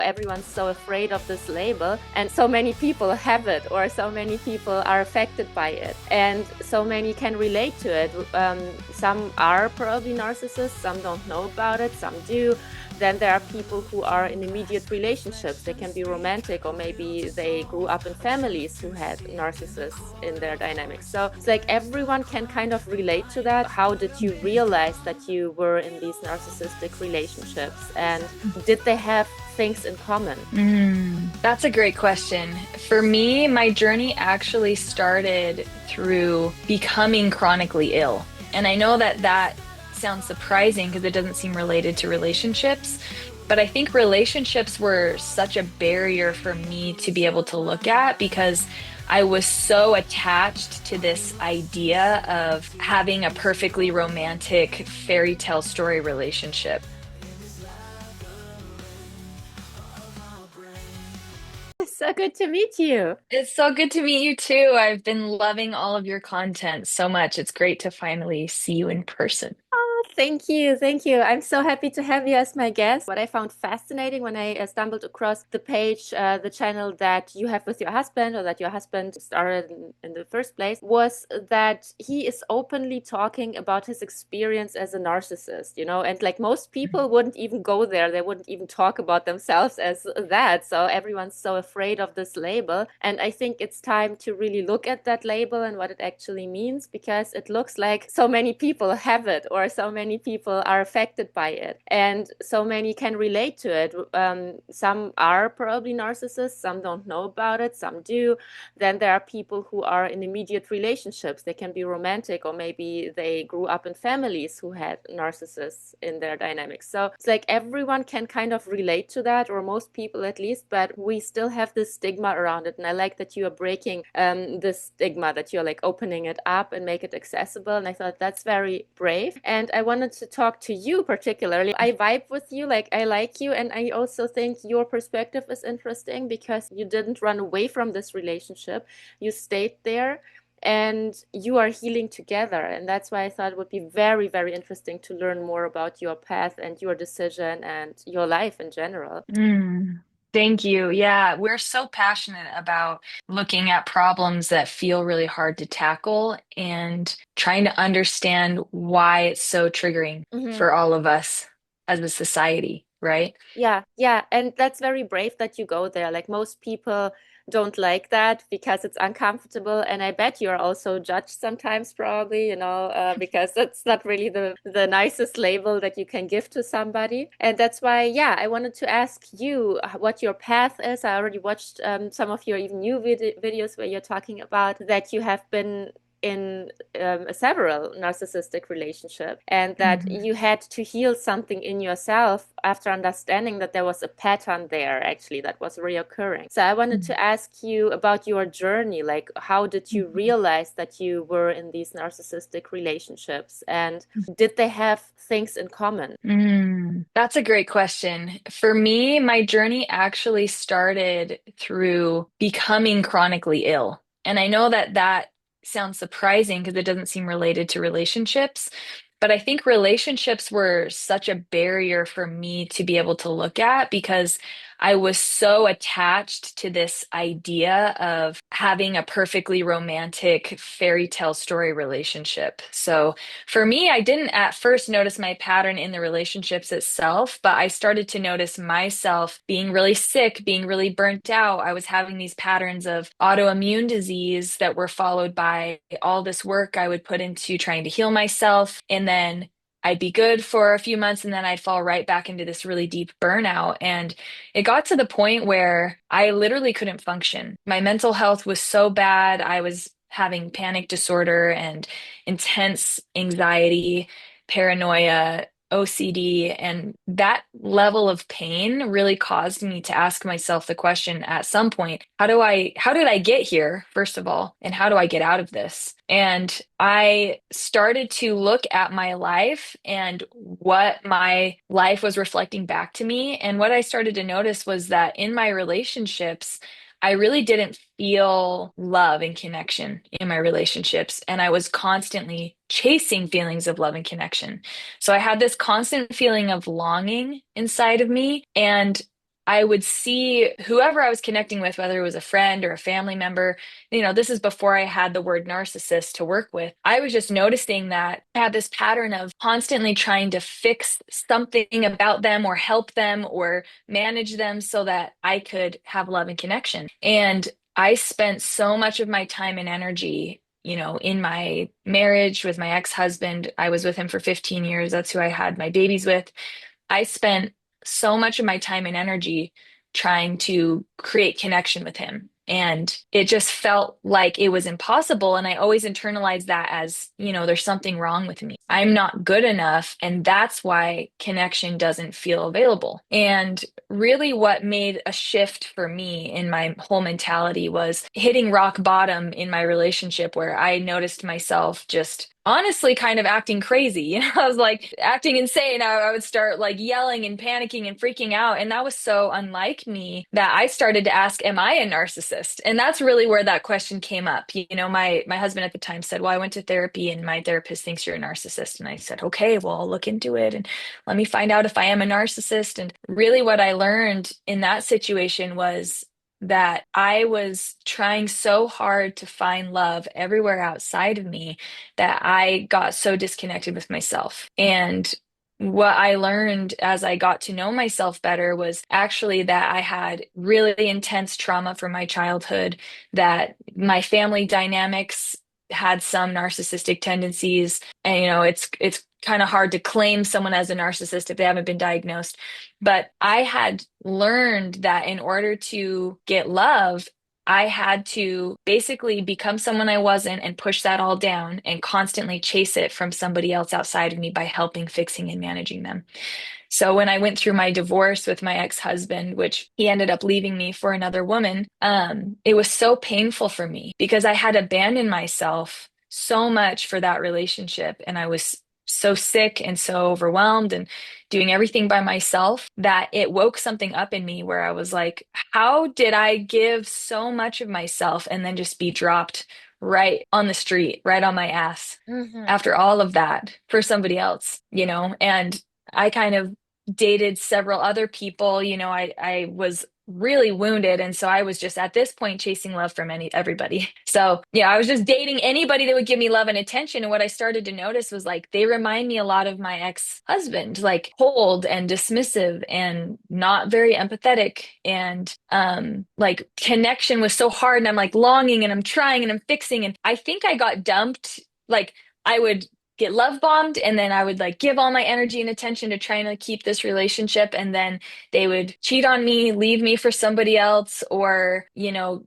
Everyone's so afraid of this label, and so many people have it, or so many people are affected by it, and so many can relate to it. Some are probably narcissists, some don't know about it, some do. Then there are people who are in immediate relationships. They can be romantic, or maybe they grew up in families who had narcissists in their dynamics. So it's like everyone can kind of relate to that. How did you realize that you were in these narcissistic relationships? And did they have things in common? That's a great question. For me, my journey actually started through becoming chronically ill. And I know that that sounds surprising because it doesn't seem related to relationships, but I think relationships were such a barrier for me to be able to look at because I was so attached to this idea of having a perfectly romantic fairy tale story relationship. So good to meet you. It's so good to meet you too. I've been loving all of your content so much. It's great to finally see you in person. Oh, thank you. Thank you. I'm so happy to have you as my guest. What I found fascinating when I stumbled across the page, the channel that you have with your husband, or that your husband started in the first place, was that he is openly talking about his experience as a narcissist, and like most people wouldn't even go there. They wouldn't even talk about themselves as that. So everyone's so afraid of this label. And I think it's time to really look at that label and what it actually means, because it looks like so many people have it, or so many people are affected by it, and so many can relate to it. Some are probably narcissists, some don't know about it, some do. Then there are people who are in immediate relationships. They can be romantic, or maybe they grew up in families who had narcissists in their dynamics. So it's like everyone can kind of relate to that, or most people at least, but we still have this stigma around it. And I like that you are breaking this stigma, that you're like opening it up and make it accessible. And I thought that's very brave. And I wanted to talk to you particularly. I vibe with you, like I like you. And I also think your perspective is interesting because you didn't run away from this relationship. You stayed there and you are healing together. And that's why I thought it would be very, very interesting to learn more about your path and your decision and your life in general. Mm, thank you. Yeah, we're so passionate about looking at problems that feel really hard to tackle and trying to understand why it's so triggering Mhm. for all of us as a society, right? Yeah, yeah. And that's very brave that you go there. Like most people don't like that because it's uncomfortable. And I bet you're also judged sometimes, probably, because that's not really the nicest label that you can give to somebody. And that's why, yeah, I wanted to ask you what your path is. I already watched some of your even new videos where you're talking about that you have been in several narcissistic relationship, and that Mhm. you had to heal something in yourself after understanding that there was a pattern there actually that was reoccurring. So I wanted to ask you about your journey. Like, how did you Mhm. realize that you were in these narcissistic relationships, and did they have things in common? That's a great question. For me, my journey actually started through becoming chronically ill. And I know that that sounds surprising because it doesn't seem related to relationships, but I think relationships were such a barrier for me to be able to look at because I was so attached to this idea of having a perfectly romantic fairy tale story relationship. So, for me, I didn't at first notice my pattern in the relationships itself, but I started to notice myself being really sick, being really burnt out. I was having these patterns of autoimmune disease that were followed by all this work I would put into trying to heal myself. And then I'd be good for a few months and then I'd fall right back into this really deep burnout. And it got to the point where I literally couldn't function. My mental health was so bad. I was having panic disorder and intense anxiety, paranoia, OCD, and that level of pain really caused me to ask myself the question at some point, how did I get here, first of all, and how do I get out of this? And I started to look at my life and what my life was reflecting back to me. And what I started to notice was that in my relationships, I really didn't feel love and connection in my relationships. And I was constantly chasing feelings of love and connection. So I had this constant feeling of longing inside of me. And I would see whoever I was connecting with, whether it was a friend or a family member, this is before I had the word narcissist to work with. I was just noticing that I had this pattern of constantly trying to fix something about them or help them or manage them so that I could have love and connection. And I spent so much of my time and energy, in my marriage with my ex-husband. I was with him for 15 years. That's who I had my babies with. I spent so much of my time and energy trying to create connection with him. And it just felt like it was impossible. And I always internalized that as, there's something wrong with me. I'm not good enough. And that's why connection doesn't feel available. And really, what made a shift for me in my whole mentality was hitting rock bottom in my relationship, where I noticed myself just honestly kind of acting crazy. I was like acting insane. I would start like yelling and panicking and freaking out. And that was so unlike me that I started to ask, am I a narcissist? And that's really where that question came up. My husband at the time said, well, I went to therapy and my therapist thinks you're a narcissist. And I said, okay, well, I'll look into it and let me find out if I am a narcissist. And really what I learned in that situation was that I was trying so hard to find love everywhere outside of me that I got so disconnected with myself. And what I learned as I got to know myself better was actually that I had really intense trauma from my childhood, that my family dynamics had some narcissistic tendencies. And, it's kind of hard to claim someone as a narcissist if they haven't been diagnosed. But I had learned that in order to get love, I had to basically become someone I wasn't and push that all down and constantly chase it from somebody else outside of me by helping, fixing, and managing them. So when I went through my divorce with my ex-husband, which he ended up leaving me for another woman, it was so painful for me because I had abandoned myself so much for that relationship. And I was so sick and so overwhelmed and doing everything by myself that it woke something up in me where I was like, how did I give so much of myself and then just be dropped right on the street, right on my ass Mhm. after all of that for somebody else, And I kind of dated several other people. I was really wounded. And so I was just at this point chasing love from everybody. So yeah, I was just dating anybody that would give me love and attention. And what I started to notice was like, they remind me a lot of my ex-husband, like cold and dismissive and not very empathetic. And like connection was so hard. And I'm like longing and I'm trying and I'm fixing. And I think I got dumped. Like I would get love bombed and then I would like give all my energy and attention to trying to keep this relationship, and then they would cheat on me, leave me for somebody else, or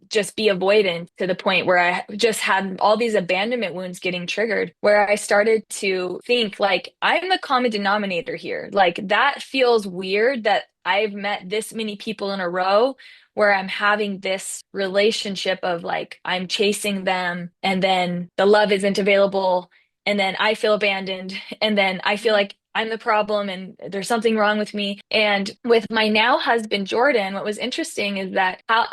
just be avoidant to the point where I just had all these abandonment wounds getting triggered, where I started to think like I'm the common denominator here. Like that feels weird that I've met this many people in a row where I'm having this relationship of like I'm chasing them and then the love isn't available, and then I feel abandoned, and then I feel like I'm the problem and there's something wrong with me. And with my now husband, Jordan, what was interesting is that how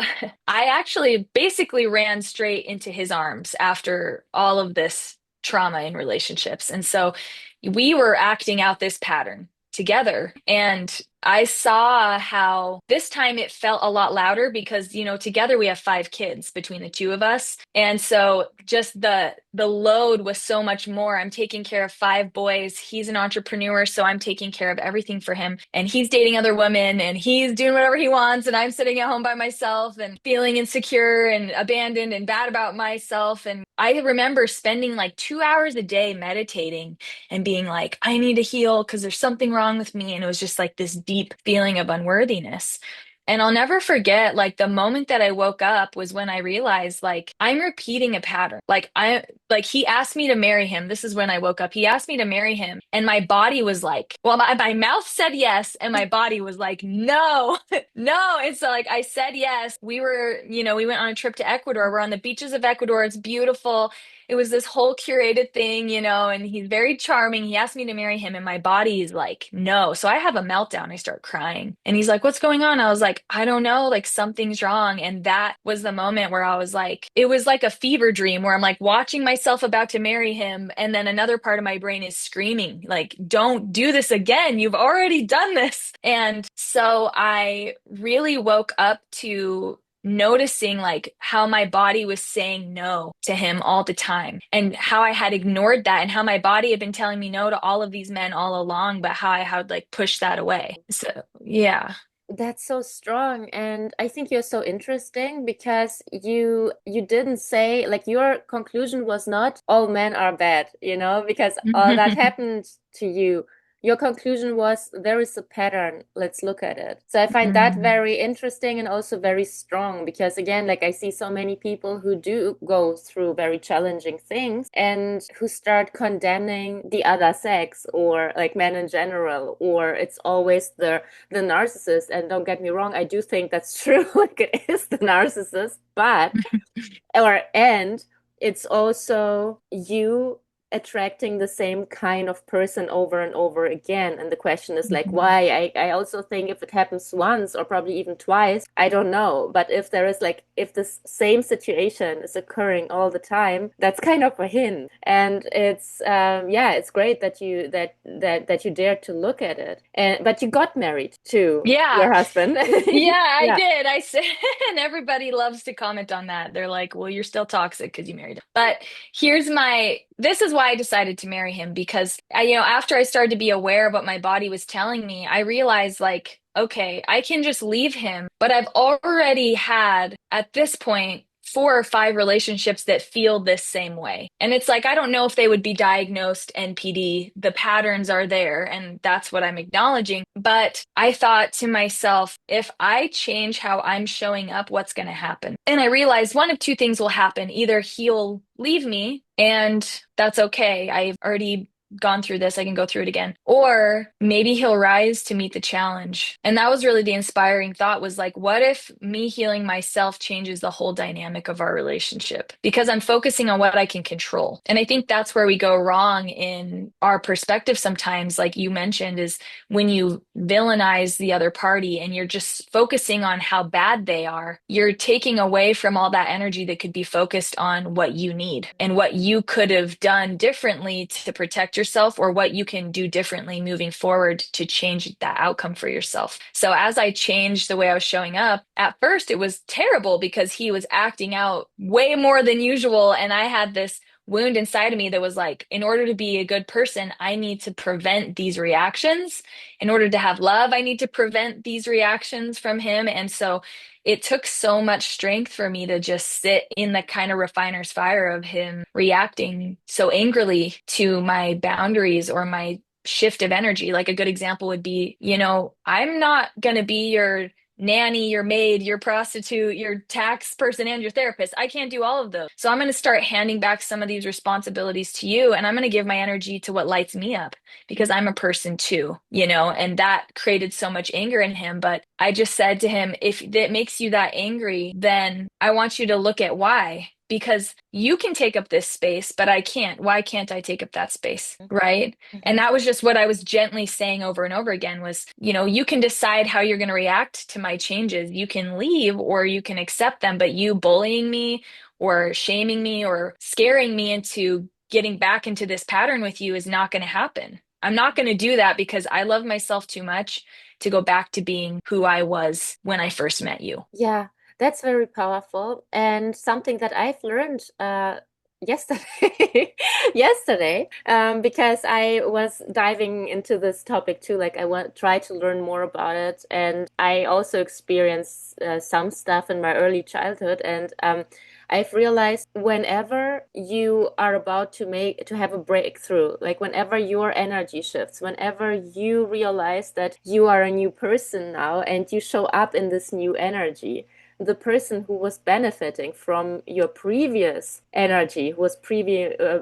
I actually basically ran straight into his arms after all of this trauma in relationships. And so we were acting out this pattern together. And I saw how this time it felt a lot louder because, together we have 5 kids between the two of us. And so just the load was so much more. I'm taking care of 5 boys. He's an entrepreneur, so I'm taking care of everything for him. And he's dating other women and he's doing whatever he wants. And I'm sitting at home by myself and feeling insecure and abandoned and bad about myself. And I remember spending like 2 hours a day meditating and being like, I need to heal because there's something wrong with me. And it was just like this deep feeling of unworthiness. And I'll never forget, like, the moment that I woke up was when I realized, like, I'm repeating a pattern. He asked me to marry him. This is when I woke up. He asked me to marry him. And my body was like, well, my mouth said yes. And my body was like, no, no. And so, like, I said yes. We went on a trip to Ecuador. We're on the beaches of Ecuador. It's beautiful. It was this whole curated thing, and he's very charming. He asked me to marry him, and my body is like, no. So I have a meltdown. I start crying. And he's like, what's going on? I was like, I don't know, like something's wrong. And that was the moment where I was like, it was like a fever dream where I'm like watching myself myself about to marry him, and then another part of my brain is screaming, like, don't do this again. You've already done this. And so I really woke up to noticing like how my body was saying no to him all the time and how I had ignored that and how my body had been telling me no to all of these men all along, but how I had like pushed that away. So, yeah. That's so strong, and I think you're so interesting because you didn't say, like, your conclusion was not all men are bad, because all that happened to you. Your conclusion was there is a pattern. Let's look at it. So I find that Mm. very interesting and also very strong because again, like I see so many people who do go through very challenging things and who start condemning the other sex or like men in general, or it's always the narcissist. And don't get me wrong, I do think that's true. Like it is the narcissist, but and it's also you attracting the same kind of person over and over again. And the question is like, Mhm. why? I also think if it happens once or probably even twice, I don't know. But if there is like, if this same situation is occurring all the time, that's kind of a hint. And it's, yeah, it's great that you dared to look at it. But you got married to Yeah. your husband. Yeah, I Yeah. did. I said, and everybody loves to comment on that. They're like, well, you're still toxic because you married him. But this is why I decided to marry him because after I started to be aware of what my body was telling me, I realized like, okay, I can just leave him, but I've already had at this point 4 or 5 relationships that feel this same way. And it's like, I don't know if they would be diagnosed NPD. The patterns are there, and that's what I'm acknowledging. But I thought to myself, if I change how I'm showing up, what's going to happen? And I realized one of two things will happen. Either he'll leave me, and that's okay. I've already gone through this, I can go through it again. Or maybe he'll rise to meet the challenge. And that was really the inspiring thought was like, what if me healing myself changes the whole dynamic of our relationship? Because I'm focusing on what I can control. And I think that's where we go wrong in our perspective sometimes, like you mentioned, is when you villainize the other party and you're just focusing on how bad they are, you're taking away from all that energy that could be focused on what you need and what you could have done differently to protect yourself or what you can do differently moving forward to change that outcome for yourself. So as I changed the way I was showing up, at first it was terrible because he was acting out way more than usual. And I had this wound inside of me that was like, in order to be a good person, I need to prevent these reactions. In order to have love, I need to prevent these reactions from him. And so it took so much strength for me to just sit in the kind of refiner's fire of him reacting so angrily to my boundaries or my shift of energy. Like a good example would be, I'm not going to be your nanny, your maid, your prostitute, your tax person, and your therapist. I can't do all of those. So I'm going to start handing back some of these responsibilities to you, and I'm going to give my energy to what lights me up because I'm a person too, and that created so much anger in him. But I just said to him, if that makes you that angry, then I want you to look at why. Because you can take up this space, but I can't. Why can't I take up that space? Right. And Mhm. that was just what I was gently saying over and over again was, you can decide how you're going to react to my changes. You can leave or you can accept them, but you bullying me or shaming me or scaring me into getting back into this pattern with you is not going to happen. I'm not going to do that because I love myself too much to go back to being who I was when I first met you. Yeah, that's very powerful and something that I've learned yesterday. Yesterday, because I was diving into this topic too. Like I want try to learn more about it, and I also experienced some stuff in my early childhood, and I've realized whenever you are about to have a breakthrough, like whenever your energy shifts, whenever you realize that you are a new person now and you show up in this new energy, the person who was benefiting from your previous energy, who was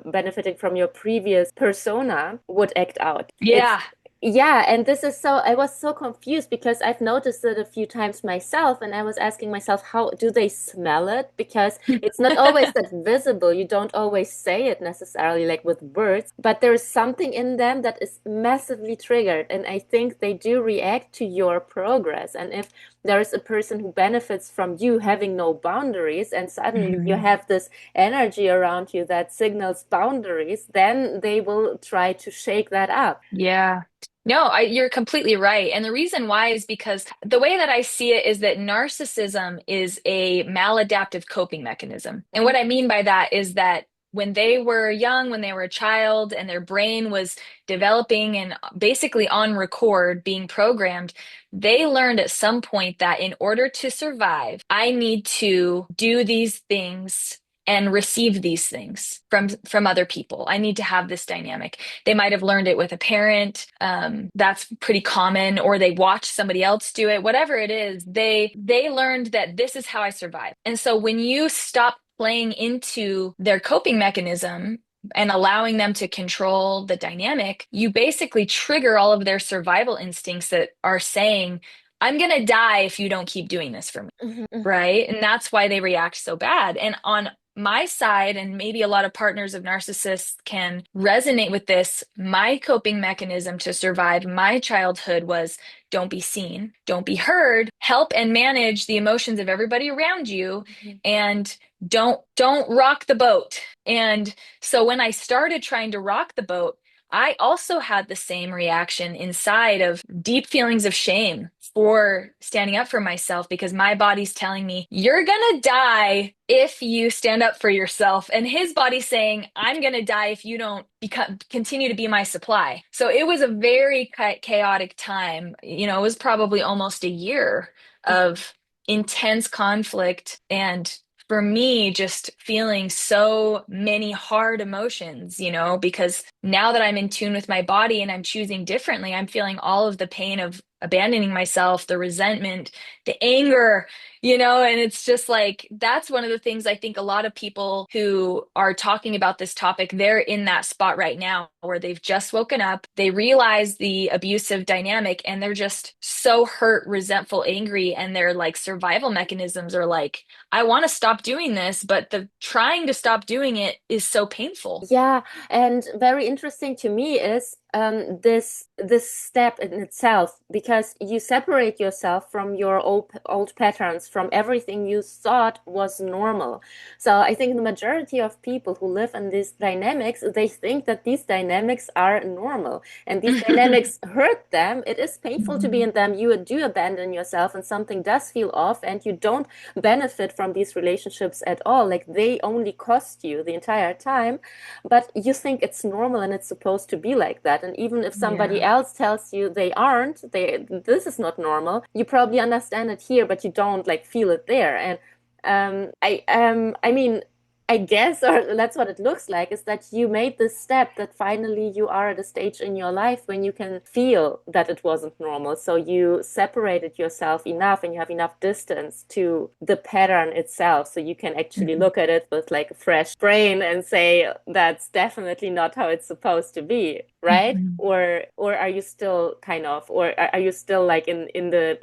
benefiting from your previous persona, would act out. It's Yeah. Yeah, and this is so, I was so confused because I've noticed it a few times myself, and I was asking myself, how do they smell it? Because it's not always that visible. You don't always say it necessarily like with words, but there is something in them that is massively triggered, and I think they do react to your progress. And if there is a person who benefits from you having no boundaries, and suddenly you Mhm. have this energy around you that signals boundaries, then they will try to shake that up. Yeah. No, you're completely right. And the reason why is because the way that I see it is that narcissism is a maladaptive coping mechanism. And what I mean by that is that when they were young, when they were a child, and their brain was developing and basically on record being programmed, they learned at some point that in order to survive, I need to do these things and receive these things from other people. I need to have this dynamic. They might have learned it with a parent. That's pretty common, or they watch somebody else do it. Whatever it is, they learned that this is how I survive. And so when you stop playing into their coping mechanism and allowing them to control the dynamic, you basically trigger all of their survival instincts that are saying, I'm going to die if you don't keep doing this for me. Mhm. Right. And that's why they react so bad. And on my side, and maybe a lot of partners of narcissists can resonate with this, my coping mechanism to survive my childhood was don't be seen, don't be heard, help and manage the emotions of everybody around you, and don't rock the boat. And so when I started trying to rock the boat, I also had the same reaction inside of deep feelings of shame for standing up for myself because my body's telling me, you're gonna die if you stand up for yourself. And his body's saying, I'm gonna die if you don't continue to be my supply. So it was a very chaotic time. You know, it was probably almost a year of intense conflict and for me, just feeling so many hard emotions, you know, because now that I'm in tune with my body and I'm choosing differently, I'm feeling all of the pain of abandoning myself, the resentment, the anger, you know, and it's just like that's one of the things I think a lot of people who are talking about this topic, they're in that spot right now where they've just woken up, they realize the abusive dynamic, and they're just so hurt, resentful, angry, and their like survival mechanisms are like, I want to stop doing this, but the trying to stop doing it is so painful. Yeah, and very interesting to me is this step in itself, because you separate yourself from your old patterns, from everything you thought was normal. So I think the majority of people who live in these dynamics, they think that these dynamics are normal, and these dynamics hurt them. It is painful to be Mhm. in them. You do abandon yourself, and something does feel off, and you don't benefit from these relationships at all. Like they only cost you the entire time, but you think it's normal and it's supposed to be like that. And even if somebody Yeah. else tells you they aren't, this is not normal, you probably understand it here, but you don't like feel it there. And I mean, I guess, or that's what it looks like, is that you made this step, that finally you are at a stage in your life when you can feel that it wasn't normal. So you separated yourself enough and you have enough distance to the pattern itself. So you can actually Mhm. look at it with like a fresh brain and say, that's definitely not how it's supposed to be, right? Mhm. Or are you still kind of, or are you still like in the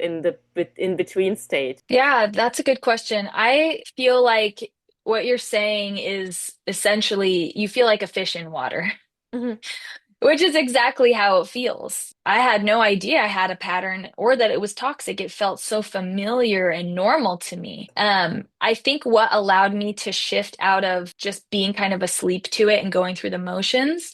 in between stage? Yeah, that's a good question. I feel like what you're saying is essentially you feel like a fish in water. Mhm. Which is exactly how it feels. I had no idea I had a pattern or that it was toxic. It felt so familiar and normal to me. I think what allowed me to shift out of just being kind of asleep to it and going through the motions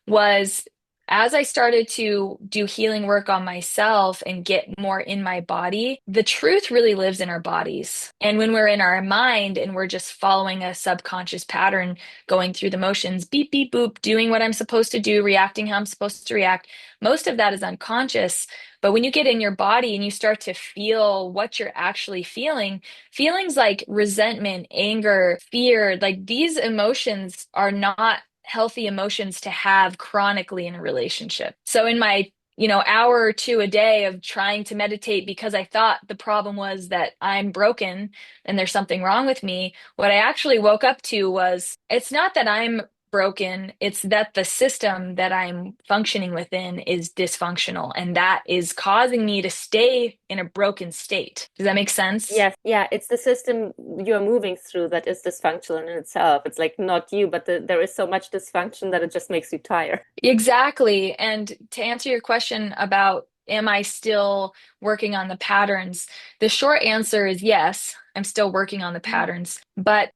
was as I started to do healing work on myself and get more in my body, the truth really lives in our bodies. And when we're in our mind and we're just following a subconscious pattern, going through the motions, beep, beep, boop, doing what I'm supposed to do, reacting how I'm supposed to react. Most of that is unconscious. But when you get in your body and you start to feel what you're actually feeling, feelings like resentment, anger, fear, like these emotions are not healthy emotions to have chronically in a relationship. So in my hour or two a day of trying to meditate because I thought the problem was that I'm broken and there's something wrong with me. What I actually woke up to was it's not that I'm broken, it's that the system that I'm functioning within is dysfunctional, and that is causing me to stay in a broken state. Does that make sense? Yes, yeah, it's the system you're moving through that is dysfunctional in itself. It's like not you, but there is so much dysfunction that it just makes you tired. Exactly. And to answer your question about am I still working on the patterns? The short answer is yes, I'm still working on the Mhm. patterns, but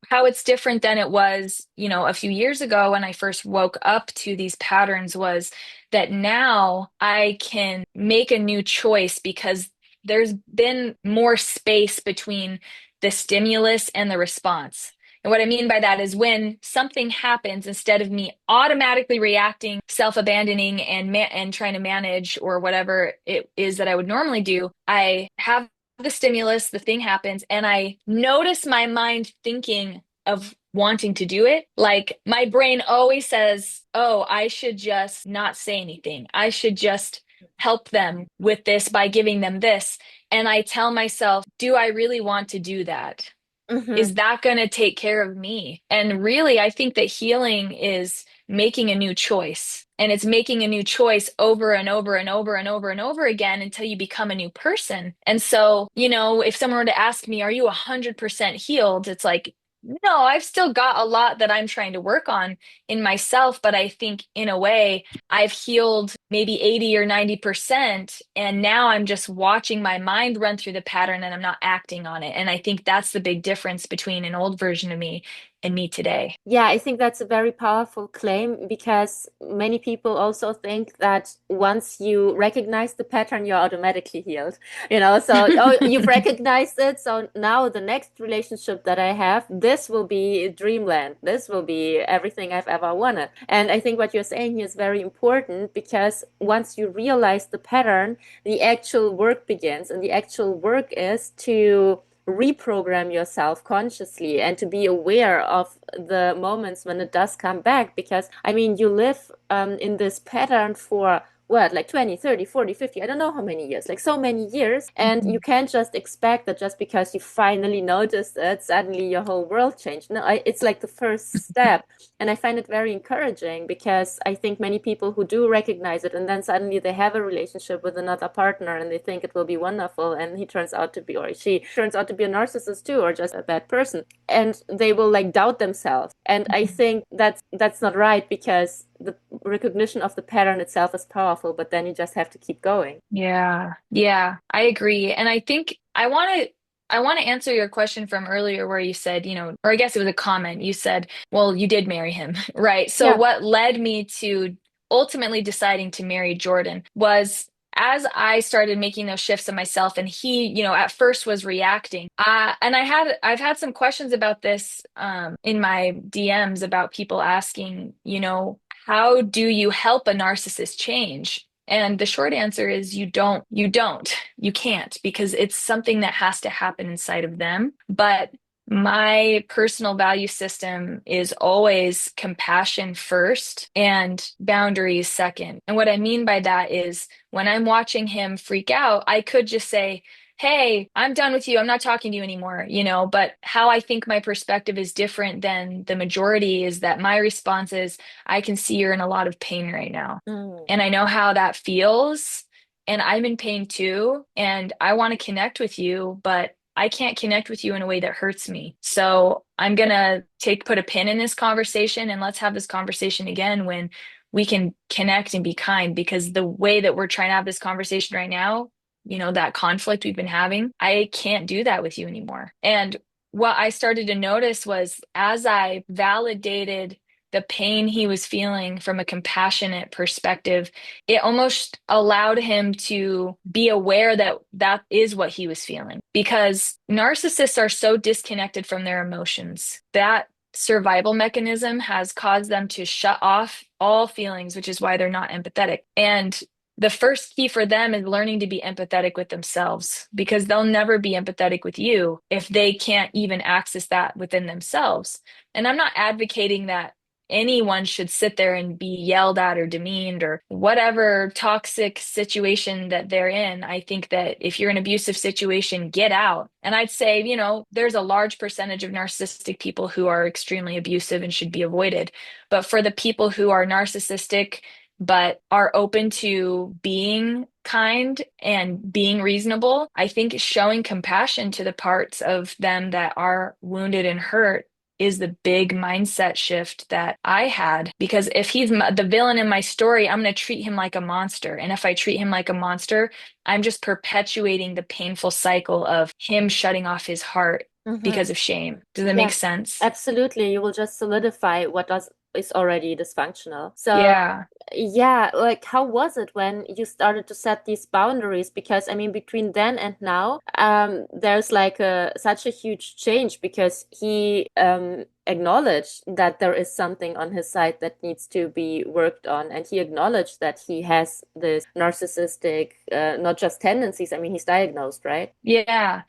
how it's different than it was, a few years ago when I first woke up to these patterns was that now I can make a new choice because there's been more space between the stimulus and the response. And what I mean by that is when something happens, instead of me automatically reacting, self-abandoning and trying to manage or whatever it is that I would normally do, I have the stimulus, the thing happens, and I notice my mind thinking of wanting to do it. Like my brain always says, "Oh, I should just not say anything. I should just help them with this by giving them this." And I tell myself, "Do I really want to do that? Mhm. Is that going to take care of me?" And really, I think that healing is making a new choice. And it's making a new choice over and over and over and over and over again until you become a new person. And so, if someone were to ask me, "Are you 100% healed?" It's like, no, I've still got a lot that I'm trying to work on in myself. But I think in a way, I've healed maybe 80 or 90%. And now I'm just watching my mind run through the pattern and I'm not acting on it. And I think that's the big difference between an old version of me and me today. Yeah, I think that's a very powerful claim because many people also think that once you recognize the pattern, you're automatically healed. So, oh, you've recognized it. So now the next relationship that I have, this will be dreamland. This will be everything I've ever wanted. And I think what you're saying here is very important because once you realize the pattern, the actual work begins. And the actual work is to reprogram yourself consciously and to be aware of the moments when it does come back, because I mean you live in this pattern for what, like 20, 30, 40, 50, I don't know how many years, like so many years, and you Mhm. can't just expect that just because you finally noticed it suddenly your whole world changed. No, it's like the first step. And I find it very encouraging because I think many people who do recognize it and then suddenly they have a relationship with another partner and they think it will be wonderful, and he turns out to be, or she turns out to be a narcissist too, or just a bad person. And they will like doubt themselves. And I think that's not right, because the recognition of the pattern itself is powerful, but then you just have to keep going. Yeah, yeah, I agree. And I think I want to answer your question from earlier where you said, or I guess it was a comment. You said, well, you did marry him, right? So Yeah. what led me to ultimately deciding to marry Jordan was as I started making those shifts in myself and he, at first was reacting. And I've had some questions about this in my DMs about people asking, how do you help a narcissist change? And the short answer is you can't, because it's something that has to happen inside of them. But my personal value system is always compassion first and boundaries second. And what I mean by that is when I'm watching him freak out, I could just say, "Hey, I'm done with you. I'm not talking to you anymore," but how I think my perspective is different than the majority is that my response is, "I can see you're in a lot of pain right now. Mm. And I know how that feels. And I'm in pain too. And I want to connect with you, but I can't connect with you in a way that hurts me. So I'm going to put a pin in this conversation and let's have this conversation again when we can connect and be kind, because the way that we're trying to have this conversation right now, that conflict we've been having, I can't do that with you anymore." And what I started to notice was as I validated the pain he was feeling from a compassionate perspective, it almost allowed him to be aware that that is what he was feeling. Because narcissists are so disconnected from their emotions. That survival mechanism has caused them to shut off all feelings, which is why they're not empathetic. And the first key for them is learning to be empathetic with themselves, because they'll never be empathetic with you if they can't even access that within themselves. And I'm not advocating that anyone should sit there and be yelled at or demeaned or whatever toxic situation that they're in. I think that if you're in an abusive situation, get out. And I'd say, there's a large percentage of narcissistic people who are extremely abusive and should be avoided. But for the people who are narcissistic, but are open to being kind and being reasonable, I think showing compassion to the parts of them that are wounded and hurt is the big mindset shift that I had. Because if he's the villain in my story, I'm going to treat him like a monster. And if I treat him like a monster, I'm just perpetuating the painful cycle of him shutting off his heart Hmm. because of shame. Does that make Yeah, sense? absolutely. You will just solidify what does is already dysfunctional. So Yeah. yeah, like how was it when you started to set these boundaries? Because I mean, between then and now, there's like a such a huge change because he acknowledged that there is something on his side that needs to be worked on, and he acknowledged that he has this narcissistic, not just tendencies. I mean, he's diagnosed, right? Yeah.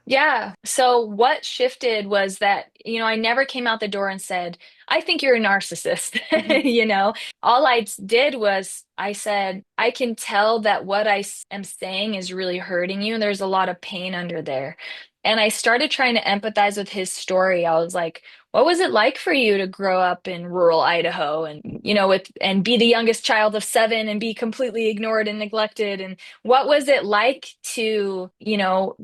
Yeah. So what shifted was that, I never came out the door and said, I think you're a narcissist. Mhm. All I did was I said, I can tell that what am saying is really hurting you. And there's a lot of pain under there. And I started trying to empathize with his story. I was like, what was it like for you to grow up in rural Idaho and, and be the youngest child of seven and be completely ignored and neglected? And what was it like to,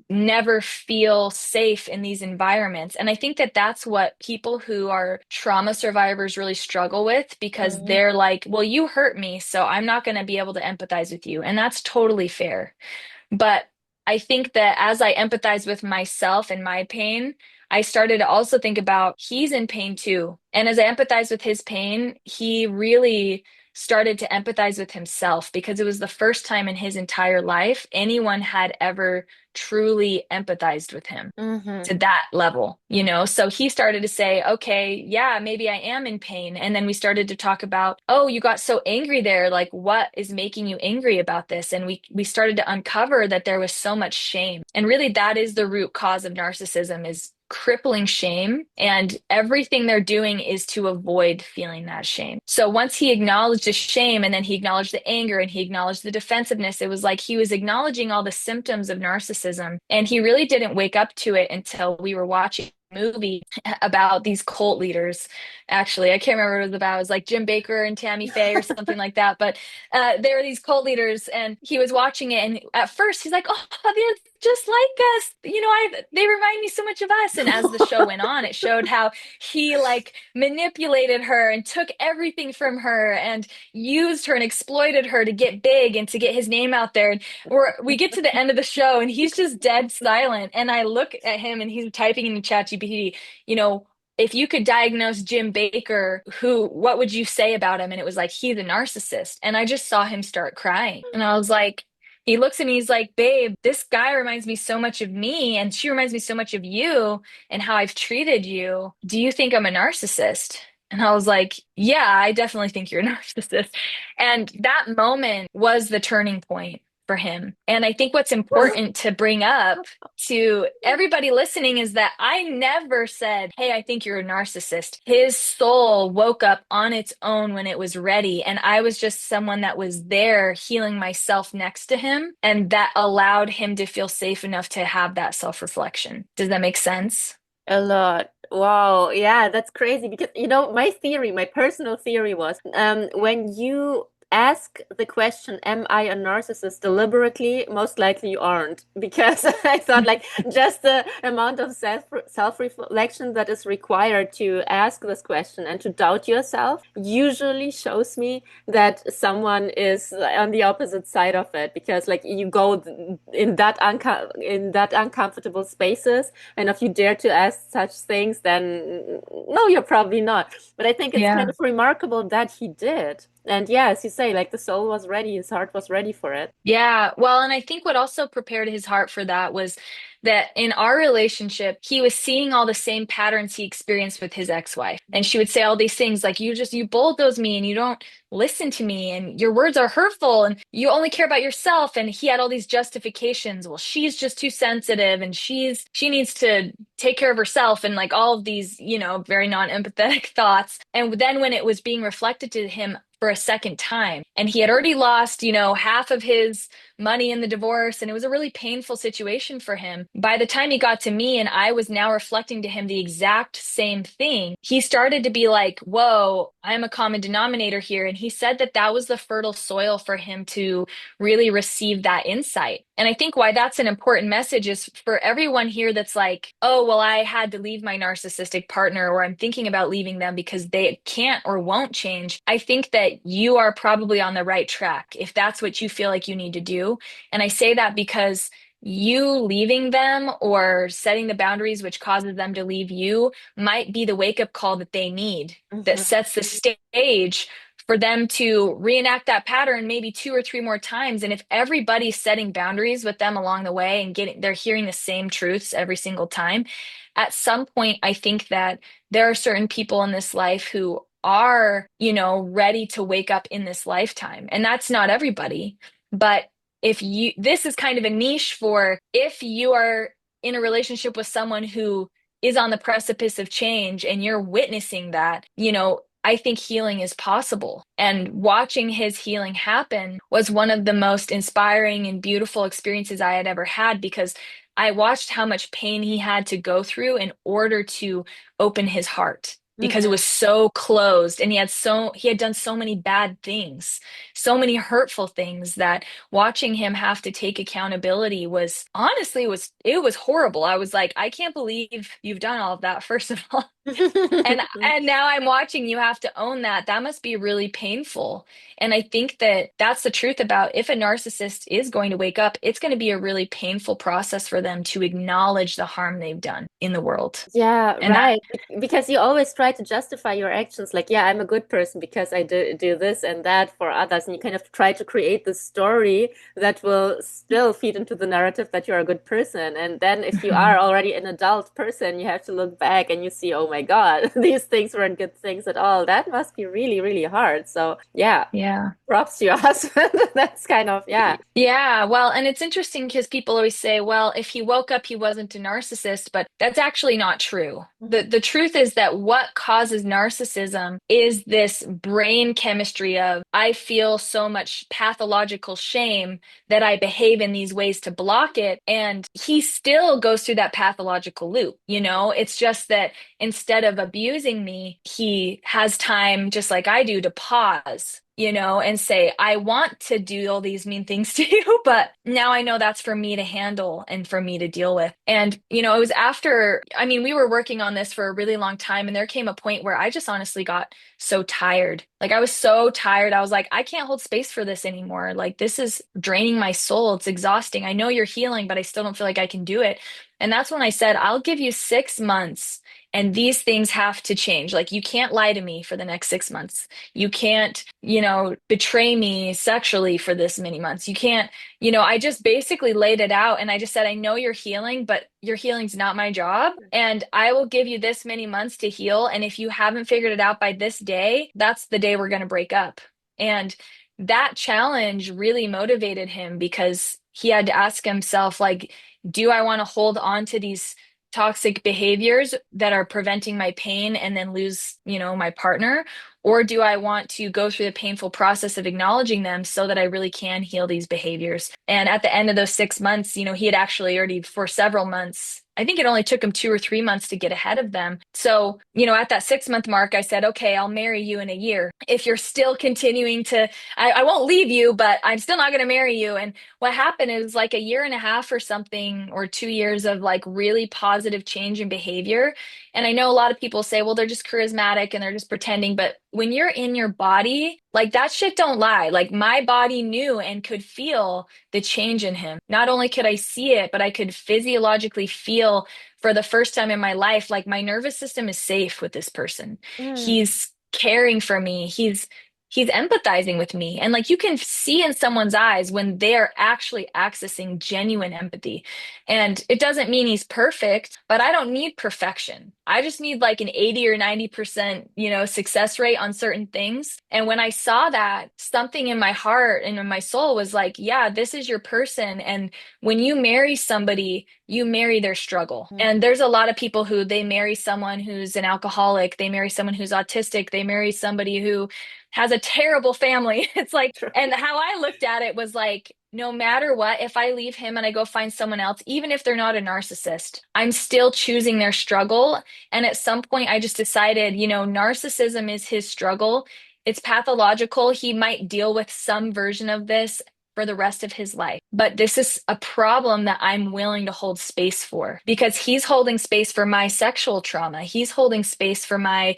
never feel safe in these environments? And I think that that's what people who are trauma survivors really struggle with because Mhm. they're like, well, you hurt me, so I'm not going to be able to empathize with you. And that's totally fair. But I think that as I empathize with myself and my pain, I started to also think about he's in pain too. And as I empathize with his pain, he really started to empathize with himself because it was the first time in his entire life anyone had ever truly empathized with him Mhm. to that level, So he started to say, okay, yeah, maybe I am in pain. And then we started to talk about, oh, you got so angry there. Like, what is making you angry about this? And we started to uncover that there was so much shame. And really, that is the root cause of narcissism is crippling shame. And everything they're doing is to avoid feeling that shame. So once he acknowledged the shame and then he acknowledged the anger and he acknowledged the defensiveness, it was like he was acknowledging all the symptoms of narcissism. And he really didn't wake up to it until we were watching a movie about these cult leaders. Actually, I can't remember what it was about. It was like Jim Baker and Tammy Faye or something like that. But there were these cult leaders, and he was watching it. And at first, he's like, "Oh, they're just like us. They remind me so much of us." And as the show went on, it showed how he like manipulated her and took everything from her and used her and exploited her to get big and to get his name out there. And we get to the end of the show, and he's just dead silent. And I look at him, and he's typing in the chat GPT, you know, if you could diagnose Jim Baker, what would you say about him? And it was like, he's a narcissist. And I just saw him start crying. And I was like, he looks at me, he's like, babe, this guy reminds me so much of me, and she reminds me so much of you and how I've treated you. Do you think I'm a narcissist? And I was like, yeah, I definitely think you're a narcissist. And that moment was the turning point for him. And I think what's important to bring up to everybody listening is that I never said, hey, I think you're a narcissist. His soul woke up on its own when it was ready. And I was just someone that was there healing myself next to him. And that allowed him to feel safe enough to have that self reflection. Does that make sense? A lot. Wow. Yeah, that's crazy because my theory, my personal theory was when you ask the question, am I a narcissist deliberately, most likely you aren't. Because I thought like just the amount of self-reflection that is required to ask this question and to doubt yourself usually shows me that someone is on the opposite side of it because like you go in that uncomfortable spaces, and if you dare to ask such things, then no, you're probably not. But I think it's kind Yeah. of remarkable that he did. And yeah, as you say, like the soul was ready, his heart was ready for it. Yeah, well, and I think what also prepared his heart for that was that in our relationship, he was seeing all the same patterns he experienced with his ex-wife. And she would say all these things like, you bulldoze me and you don't listen to me and your words are hurtful and you only care about yourself. And he had all these justifications. Well, she's just too sensitive and she needs to take care of herself and like all of these, very non-empathetic thoughts. And then when it was being reflected to him for a second time. And he had already lost, half of his money in the divorce. And it was a really painful situation for him. By the time he got to me and I was now reflecting to him the exact same thing, he started to be like, whoa, I'm a common denominator here. And he said that that was the fertile soil for him to really receive that insight. And I think why that's an important message is for everyone here that's like, oh, well, I had to leave my narcissistic partner, or I'm thinking about leaving them because they can't or won't change. I think that you are probably on the right track if that's what you feel like you need to do. And I say that because you leaving them or setting the boundaries which causes them to leave you might be the wake up call that they need, that Mhm. sets the stage for them to reenact that pattern maybe two or three more times. And if everybody's setting boundaries with them along the way and they're hearing the same truths every single time, at some point, I think that there are certain people in this life who are, ready to wake up in this lifetime. And that's not everybody. But this is kind of a niche for if you are in a relationship with someone who is on the precipice of change and you're witnessing that, I think healing is possible. And watching his healing happen was one of the most inspiring and beautiful experiences I had ever had because I watched how much pain he had to go through in order to open his heart because it Mhm. was so closed and he had done so many bad things, so many hurtful things that watching him have to take accountability was honestly it was horrible. I was like, I can't believe you've done all of that, first of all. And now I'm watching you have to own that. That must be really painful. And I think that that's the truth about if a narcissist is going to wake up, it's going to be a really painful process for them to acknowledge the harm they've done in the world. Yeah, And that, right. Because you always try to justify your actions, like, yeah, I'm a good person because I do this and that for others. And you kind of try to create this story that will still feed into the narrative that you're a good person. And then if you are Mhm. already an adult person, you have to look back and you see, oh my God, these things weren't good things at all. That must be really, really hard. So, yeah, Yeah. props to your husband. That's kind of, yeah. Yeah, well, and it's interesting because people always say, well, if he woke up, he wasn't a narcissist, but that's actually not true. The Mhm. the truth is that what causes narcissism is this brain chemistry of I feel so much pathological shame that I behave in these ways to block it. And he still goes through that pathological loop. It's just that instead of abusing me, he has time, just like I do, to pause, and say, I want to do all these mean things to you, but now I know that's for me to handle and for me to deal with. And, it was after, I mean, we were working on this for a really long time, and there came a point where I just honestly got so tired. Like, I was so tired. I was like, I can't hold space for this anymore. Like, this is draining my soul. It's exhausting. I know you're healing, but I still don't feel like I can do it. And that's when I said, I'll give you 6 months and these things have to change. Like, you can't lie to me for the next 6 months. You can't, betray me sexually for this many months. You can't, I just basically laid it out and I just said, I know you're healing, but your healing's not my job. And I will give you this many months to heal. And if you haven't figured it out by this day, that's the day we're going to break up. And that challenge really motivated him because he had to ask himself, like, do I want to hold on to these toxic behaviors that are preventing my pain and then lose, my partner? Or do I want to go through the painful process of acknowledging them so that I really can heal these behaviors? And at the end of those 6 months, he had actually already for several months, I think it only took him 2 or 3 months to get ahead of them. So, at that 6 month mark, I said, okay, I'll marry you in a year. If you're still continuing to, I won't leave you, but I'm still not going to marry you. And what happened is like a year and a half or something, or 2 years of like really positive change in behavior. And I know a lot of people say, well, they're just charismatic and they're just pretending. But when you're in your body, like that shit don't lie. Like my body knew and could feel the change in him. Not only could I see it, but I could physiologically feel for the first time in my life, like my nervous system is safe with this person. Mm. He's caring for me. He's empathizing with me. And like you can see in someone's eyes when they're actually accessing genuine empathy. And it doesn't mean he's perfect, but I don't need perfection. I just need like an 80 or 90%, success rate on certain things. And when I saw that, something in my heart and in my soul was like, yeah, this is your person. And when you marry somebody, you marry their struggle. And there's a lot of people who they marry someone who's an alcoholic, they marry someone who's autistic, they marry somebody who has a terrible family. It's like, and how I looked at it was like, no matter what, if I leave him and I go find someone else, even if they're not a narcissist, I'm still choosing their struggle. And at some point, I just decided, narcissism is his struggle. It's pathological. He might deal with some version of this for the rest of his life. But this is a problem that I'm willing to hold space for because he's holding space for my sexual trauma. He's holding space for my,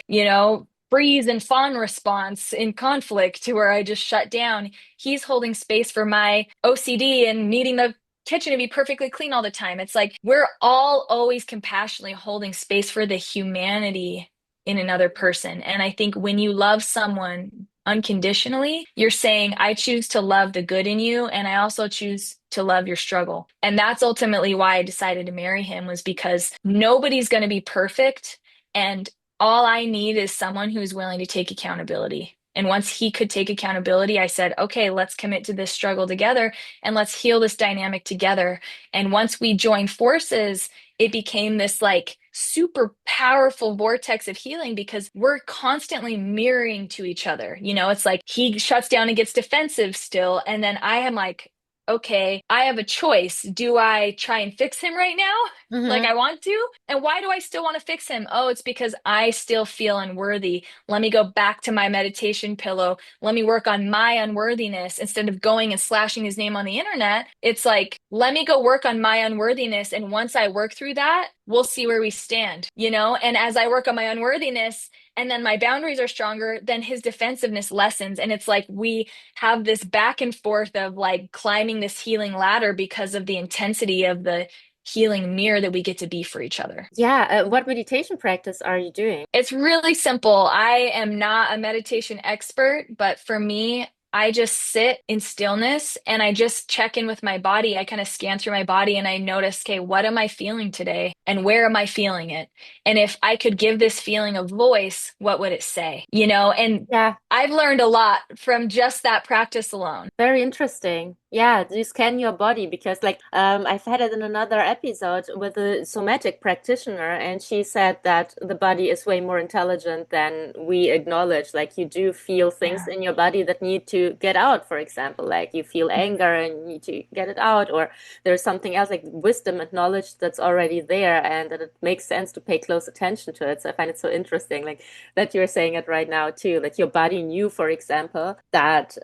freeze and fawn response in conflict to where I just shut down. He's holding space for my OCD and needing the kitchen to be perfectly clean all the time. It's like we're all always compassionately holding space for the humanity in another person. And I think when you love someone unconditionally, you're saying, I choose to love the good in you, and I also choose to love your struggle. And that's ultimately why I decided to marry him, was because nobody's going to be perfect. And all I need is someone who's willing to take accountability. And once he could take accountability, I said, okay, let's commit to this struggle together and let's heal this dynamic together. And once we joined forces, it became this like super powerful vortex of healing because we're constantly mirroring to each other. It's like he shuts down and gets defensive still. And then I am like, okay, I have a choice. Do I try and fix him right now? Like Mm-hmm. I want to? And why do I still want to fix him? Oh, it's because I still feel unworthy. Let me go back to my meditation pillow. Let me work on my unworthiness instead of going and slashing his name on the internet. It's like, let me go work on my unworthiness. And once I work through that, we'll see where we stand, And as I work on my unworthiness, and then my boundaries are stronger, then his defensiveness lessens. And it's like we have this back and forth of like climbing this healing ladder because of the intensity of the healing mirror that we get to be for each other. Yeah. What meditation practice are you doing? It's really simple. I am not a meditation expert, but for me, I just sit in stillness and I just check in with my body. I kind of scan through my body and I notice, okay, what am I feeling today? And where am I feeling it? And if I could give this feeling a voice, what would it say? And Yeah. I've learned a lot from just that practice alone. Very interesting. Yeah, you scan your body because I've had it in another episode with a somatic practitioner and she said that the body is way more intelligent than we acknowledge. Like you do feel things Yeah. in your body that need to get out, for example, like you feel anger and you need to get it out, or there's something else like wisdom and knowledge that's already there and that it makes sense to pay close attention to it. So I find it so interesting, like that you're saying it right now too. Like your body knew, for example, that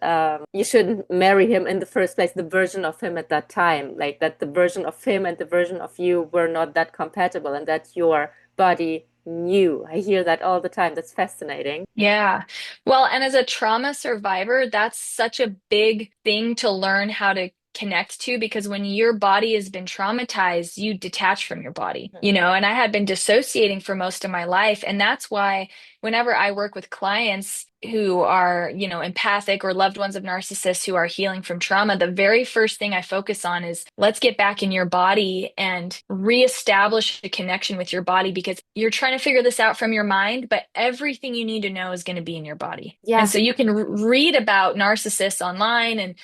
you shouldn't marry him in the first place, the version of him at that time, like that the version of him and the version of you were not that compatible and that your body knew. I hear that all the time. That's fascinating. Yeah. Well, and as a trauma survivor, that's such a big thing to learn how to connect to because when your body has been traumatized, you detach from your body, and I had been dissociating for most of my life. And that's why whenever I work with clients who are, empathic or loved ones of narcissists who are healing from trauma, the very first thing I focus on is let's get back in your body and reestablish a connection with your body because you're trying to figure this out from your mind, but everything you need to know is going to be in your body. And Yeah. so you can read about narcissists online and,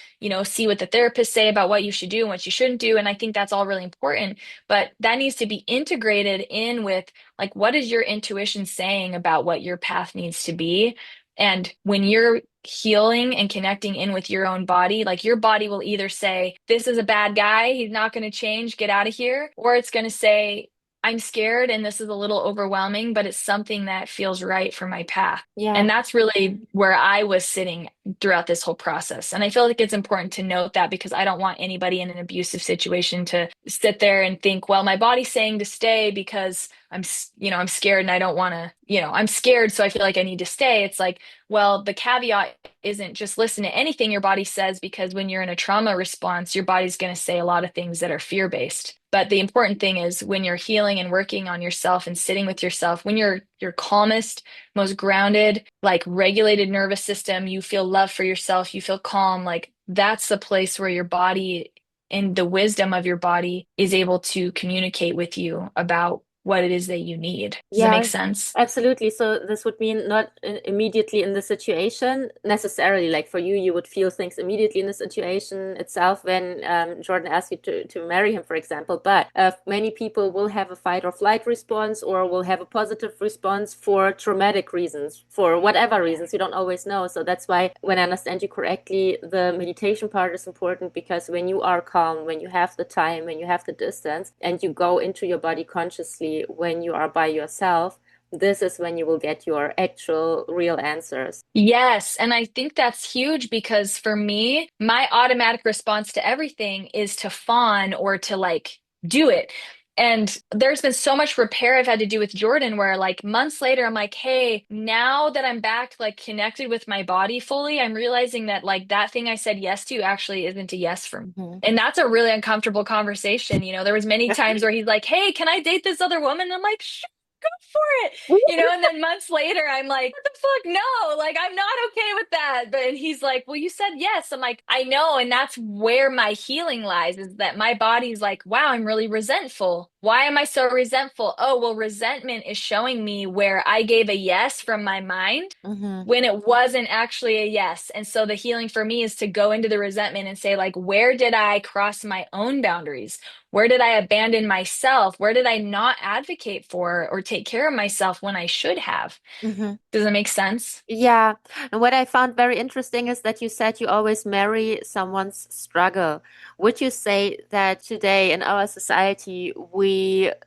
see what the therapists say about what you should do and what you shouldn't do. And I think that's all really important, but that needs to be integrated in with like, what is your intuition saying about what your path needs to be? And when you're healing and connecting in with your own body, like your body will either say, this is a bad guy, he's not going to change, get out of here, or it's going to say, I'm scared and this is a little overwhelming, but it's something that feels right for my path. Yeah. And that's really where I was sitting throughout this whole process. And I feel like it's important to note that because I don't want anybody in an abusive situation to sit there and think, well, my body's saying to stay because I'm scared and I don't want to, I'm scared. So I feel like I need to stay. It's like, well, the caveat isn't just listen to anything your body says because when you're in a trauma response, your body's going to say a lot of things that are fear-based. But the important thing is when you're healing and working on yourself and sitting with yourself, when you're your calmest, most grounded, like regulated nervous system, you feel love for yourself, you feel calm, like that's the place where your body and the wisdom of your body is able to communicate with you about what it is that you need. Does that make Yeah, sense? absolutely. So this would mean not immediately in the situation necessarily. Like for you, you would feel things immediately in the situation itself when Jordan asked you to marry him, for example. But many people will have a fight or flight response or will have a positive response for traumatic reasons, for whatever reasons. You don't always know. So that's why, when I understand you correctly, the meditation part is important because when you are calm, when you have the time, when you have the distance, and you go into your body consciously when you are by yourself, this is when you will get your actual real answers. Yes, and I think that's huge because for me, my automatic response to everything is to fawn or to like do it. And there's been so much repair I've had to do with Jordan where like months later I'm like, "Hey, now that I'm back like connected with my body fully, I'm realizing that like that thing I said yes to actually isn't a yes for me." Mhm. And that's a really uncomfortable conversation. There was many times where he's like, "Hey, can I date this other woman?" And I'm like, "Sure, go for it." And then months later, I'm like, what the fuck? No, like, I'm not okay with that. But and he's like, well, you said yes. I'm like, I know. And that's where my healing lies is that my body's like, wow, I'm really resentful. Why am I so resentful? Oh, well, resentment is showing me where I gave a yes from my mind Mhm. when it wasn't actually a yes. And so the healing for me is to go into the resentment and say, like, where did I cross my own boundaries? Where did I abandon myself? Where did I not advocate for or take care of myself when I should have? Mhm. Does that make sense? Yeah, and what I found very interesting is that you said you always marry someone's struggle. Would you say that today in our society we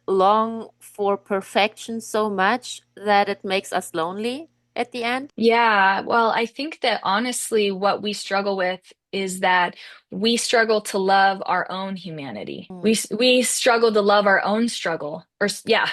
long for perfection so much that it makes us lonely at the end? Yeah, well, I think that honestly, what we struggle with is that we struggle to love our own humanity. Mm. We struggle to love our own struggle, yeah,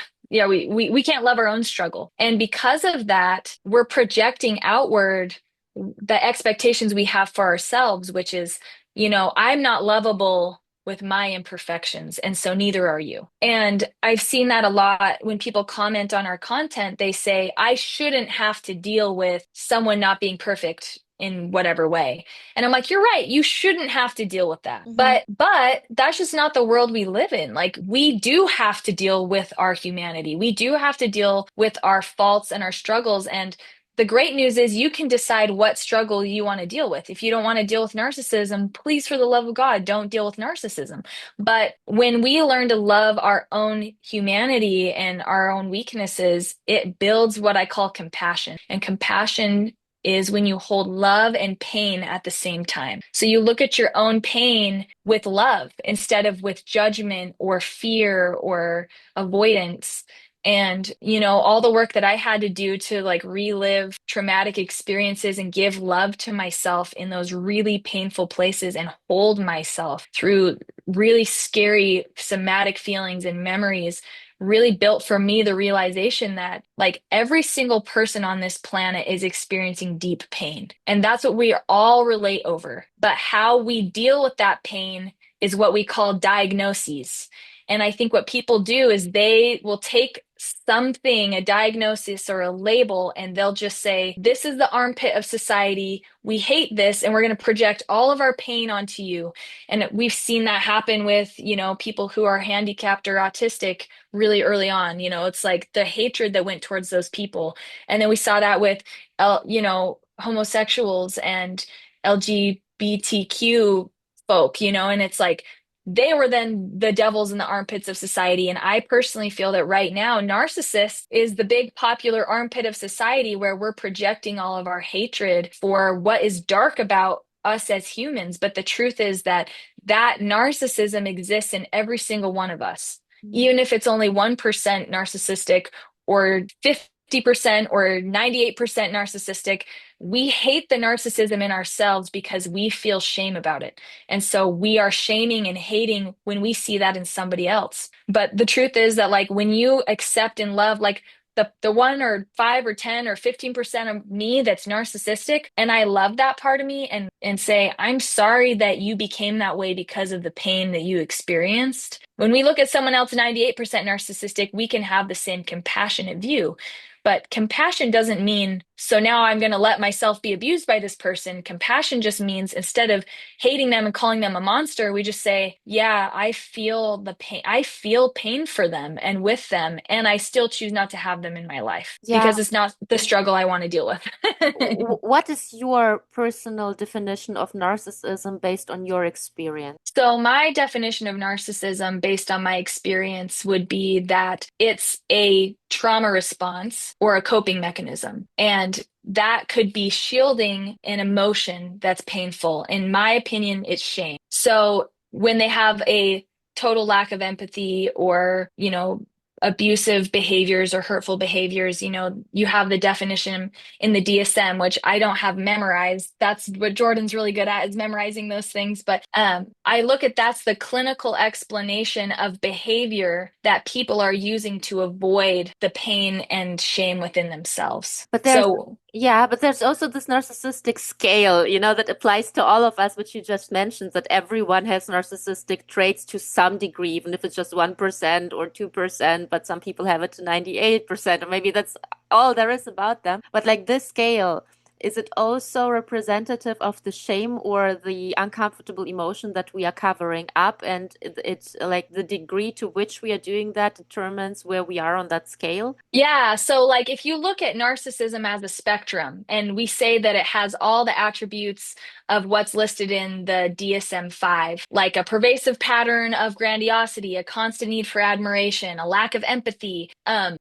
we can't love our own struggle, and because of that, we're projecting outward the expectations we have for ourselves, which is, I'm not lovable with my imperfections, and so neither are you. And I've seen that a lot when people comment on our content. They say, I shouldn't have to deal with someone not being perfect in whatever way. And I'm like, you're right, you shouldn't have to deal with that. Mhm. But that's just not the world we live in. Like we do have to deal with our humanity. We do have to deal with our faults and our struggles. And the great news is you can decide what struggle you want to deal with. If you don't want to deal with narcissism, please, for the love of God, don't deal with narcissism. But when we learn to love our own humanity and our own weaknesses, it builds what I call compassion. And compassion is when you hold love and pain at the same time. So you look at your own pain with love instead of with judgment or fear or avoidance. And, all the work that I had to do to like relive traumatic experiences and give love to myself in those really painful places and hold myself through really scary somatic feelings and memories really built for me the realization that like every single person on this planet is experiencing deep pain. And that's what we all relate over. But how we deal with that pain is what we call diagnoses. And I think what people do is they will take something, a diagnosis or a label, and they'll just say, this is the armpit of society. We hate this, and we're going to project all of our pain onto you. And we've seen that happen with, people who are handicapped or autistic really early on. It's like the hatred that went towards those people. And then we saw that with, homosexuals and LGBTQ folk, and it's like, they were then the devils in the armpits of society. And I personally feel that right now, narcissist is the big popular armpit of society where we're projecting all of our hatred for what is dark about us as humans. But the truth is that narcissism exists in every single one of us, Mhm. even if it's only 1% narcissistic or 50% or 98% narcissistic. We hate the narcissism in ourselves because we feel shame about it. And so we are shaming and hating when we see that in somebody else. But the truth is that like when you accept and love like the 1 or 5 or 10 or 15% of me that's narcissistic, and I love that part of me and say, I'm sorry that you became that way because of the pain that you experienced. When we look at someone else 98% narcissistic, we can have the same compassionate view. But compassion doesn't mean, so now I'm going to let myself be abused by this person. Compassion just means instead of hating them and calling them a monster, we just say, yeah, I feel the pain. I feel pain for them and with them, and I still choose not to have them in my life Yeah. because it's not the struggle I want to deal with. What is your personal definition of narcissism based on your experience? So, my definition of narcissism based on my experience would be that it's a trauma response or a coping mechanism. And that could be shielding an emotion that's painful. In my opinion, it's shame. So, when they have a total lack of empathy or, abusive behaviors or hurtful behaviors, you have the definition in the DSM, which I don't have memorized. That's what Jordan's really good at, is memorizing those things. But I look at that's the clinical explanation of behavior that people are using to avoid the pain and shame within themselves. But there's, So yeah, but there's also this narcissistic scale, that applies to all of us, which you just mentioned, that everyone has narcissistic traits to some degree, even if it's just 1% or 2%, but some people have it to 98%, or maybe that's all there is about them. But like this scale, is it also representative of the shame or the uncomfortable emotion that we are covering up? And it's like the degree to which we are doing that determines where we are on that scale. yeah, so like if you look at narcissism as a spectrum, and we say that it has all the attributes of what's listed in the DSM-5, like a pervasive pattern of grandiosity, a constant need for admiration, a lack of empathy,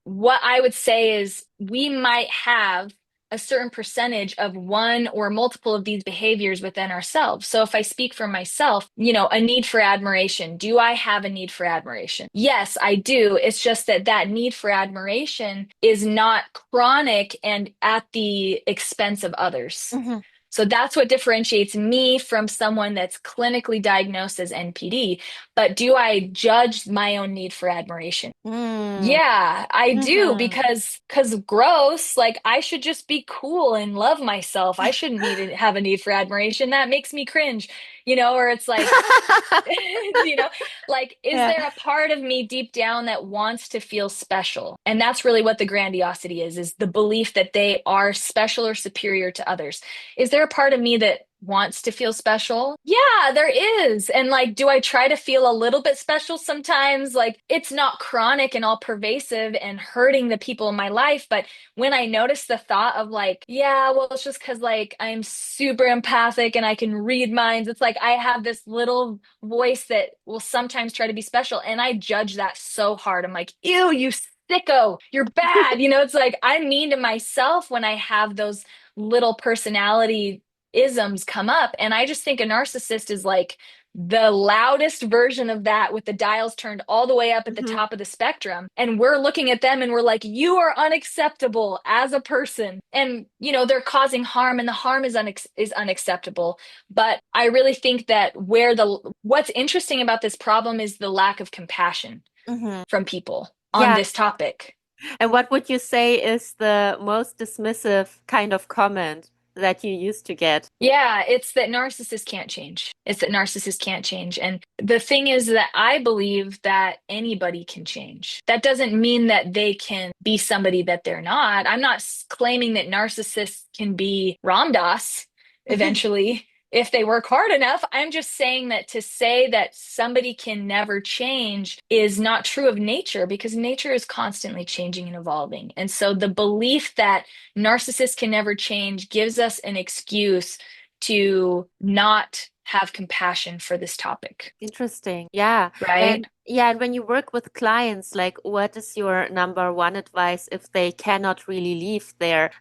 what I would say is we might have a certain percentage of one or multiple of these behaviors within ourselves. So if I speak for myself, a need for admiration, do I have a need for admiration? Yes, I do. It's just that that need for admiration is not chronic and at the expense of others. Hmm. So that's what differentiates me from someone that's clinically diagnosed as NPD. But do I judge my own need for admiration? Mm. Yeah, I do Hmm. because gross, like I should just be cool and love myself. I shouldn't need to have a need for admiration. That makes me cringe, or it's like, you know, like is Yeah. there a part of me deep down that wants to feel special? And that's really what the grandiosity is the belief that they are special or superior to others. Is there a part of me that wants to feel special? Yeah, there is. And like, do I try to feel a little bit special sometimes? Like, it's not chronic and all pervasive and hurting the people in my life. But when I notice the thought of like, yeah, well, it's just because like I'm super empathic and I can read minds, it's like I have this little voice that will sometimes try to be special. And I judge that so hard. I'm like, ew, you sicko, you're bad. It's like I'm mean to myself when I have those little personality isms come up. And I just think a narcissist is like the loudest version of that with the dials turned all the way up at the Hmm. top of the spectrum. And we're looking at them and we're like, you are unacceptable as a person. And, they're causing harm and the harm is unacceptable. But I really think that what's interesting about this problem is the lack of compassion Hmm. from people on Yeah. this topic. And what would you say is the most dismissive kind of comment that you used to get? Yeah, it's that narcissists can't change. It's that narcissists can't change. And the thing is that I believe that anybody can change. That doesn't mean that they can be somebody that they're not. I'm not claiming that narcissists can be Ram Dass eventually if they work hard enough. I'm just saying that to say that somebody can never change is not true of nature because nature is constantly changing and evolving. And so the belief that narcissists can never change gives us an excuse to not have compassion for this topic, Interesting. Yeah. right? And yeah, and when you work with clients, like what is your number one advice if they cannot really leave their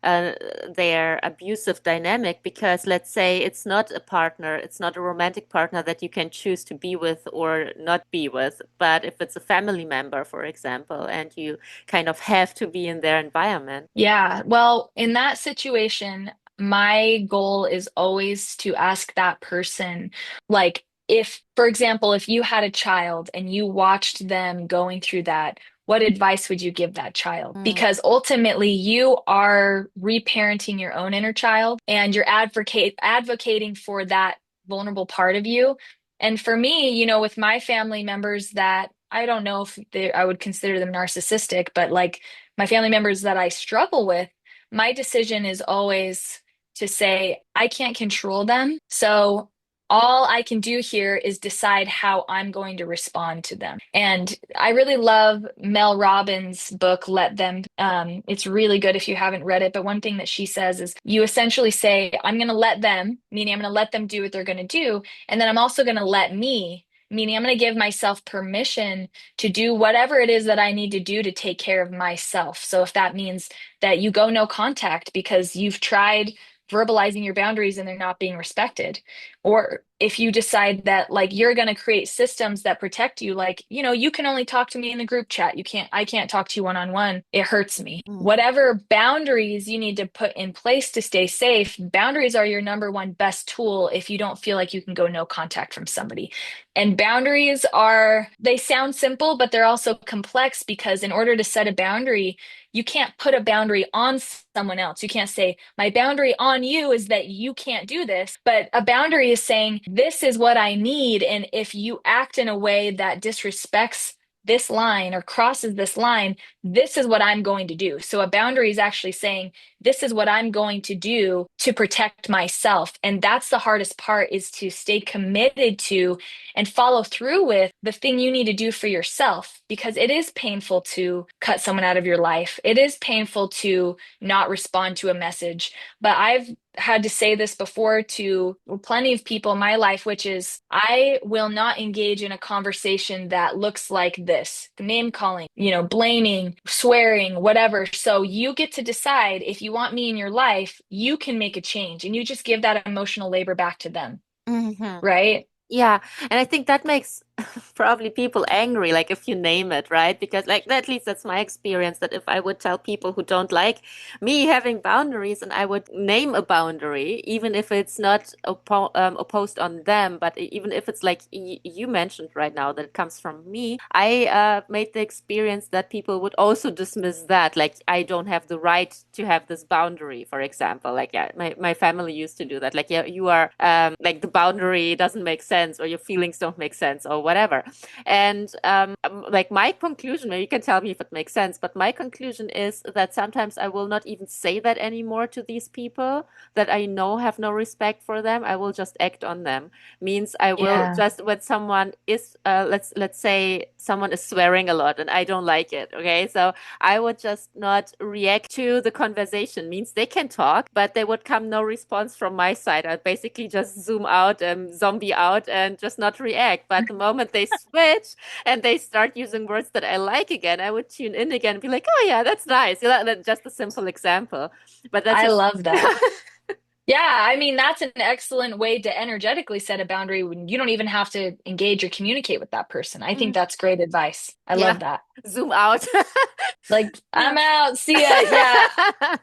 abusive dynamic? Because let's say it's not a partner, it's not a romantic partner that you can choose to be with or not be with, but if it's a family member, for example, and you kind of have to be in their environment. Yeah. Well, in that situation, my goal is always to ask that person, like, if, for example, if you had a child and you watched them going through that, what advice would you give that child? Mm. Because ultimately, you are reparenting your own inner child and you're advocating for that vulnerable part of you. And for me, with my family members that I don't know if I would consider them narcissistic, but like my family members that I struggle with, my decision is always to say, I can't control them. So all I can do here is decide how I'm going to respond to them. And I really love Mel Robbins' book, Let Them. It's really good if you haven't read it. But one thing that she says is you essentially say, I'm going to let them, meaning I'm going to let them do what they're going to do. And then I'm also going to let me, meaning I'm going to give myself permission to do whatever it is that I need to do to take care of myself. So if that means that you go no contact because you've tried verbalizing your boundaries and they're not being respected, or if you decide that like you're going to create systems that protect you, like, you can only talk to me in the group chat. I can't talk to you one on one. It hurts me. Mm. Whatever boundaries you need to put in place to stay safe, boundaries are your number one best tool if you don't feel like you can go no contact from somebody. And boundaries they sound simple, but they're also complex because in order to set a boundary, you can't put a boundary on someone else. You can't say, my boundary on you is that you can't do this. But a boundary is saying, this is what I need. And if you act in a way that disrespects this line or crosses this line, this is what I'm going to do. So a boundary is actually saying, this is what I'm going to do to protect myself. And that's the hardest part, is to stay committed to and follow through with the thing you need to do for yourself, because it is painful to cut someone out of your life. It is painful to not respond to a message. But I've had to say this before to plenty of people in my life, which is I will not engage in a conversation that looks like this: name calling, blaming, swearing, whatever. So you get to decide if you want me in your life, you can make a change and you just give that emotional labor back to them, Mhm. right? Yeah, and I think that makes probably people angry, like if you name it, right? Because like at least that's my experience, that if I would tell people who don't like me having boundaries and I would name a boundary, even if it's not opposed on them, but even if it's like you mentioned right now that it comes from me, I made the experience that people would also dismiss that, like I don't have the right to have this boundary, for example. Like yeah, my family used to do that. Like yeah, you are like the boundary doesn't make sense, or your feelings don't make sense, or whatever. And like my conclusion, maybe you can tell me if it makes sense, but my conclusion is that sometimes I will not even say that anymore to these people that I know have no respect for them. I will just act on them. Means I will Yeah. just, when someone is let's say someone is swearing a lot and I don't like it, okay? So I would just not react to the conversation. Means they can talk, but there would come no response from my side. I'd basically just zoom out, zombie out, and just not react. But the moment they switch and they start using words that I like again, I would tune in again and be like, oh yeah, that's nice. That's just a simple example. But that's I just love that. Yeah, I mean, that's an excellent way to energetically set a boundary when you don't even have to engage or communicate with that person. I think Mm, that's great advice. I yeah, love that. zoom out. Like, Yeah. I'm out. See ya. Yeah.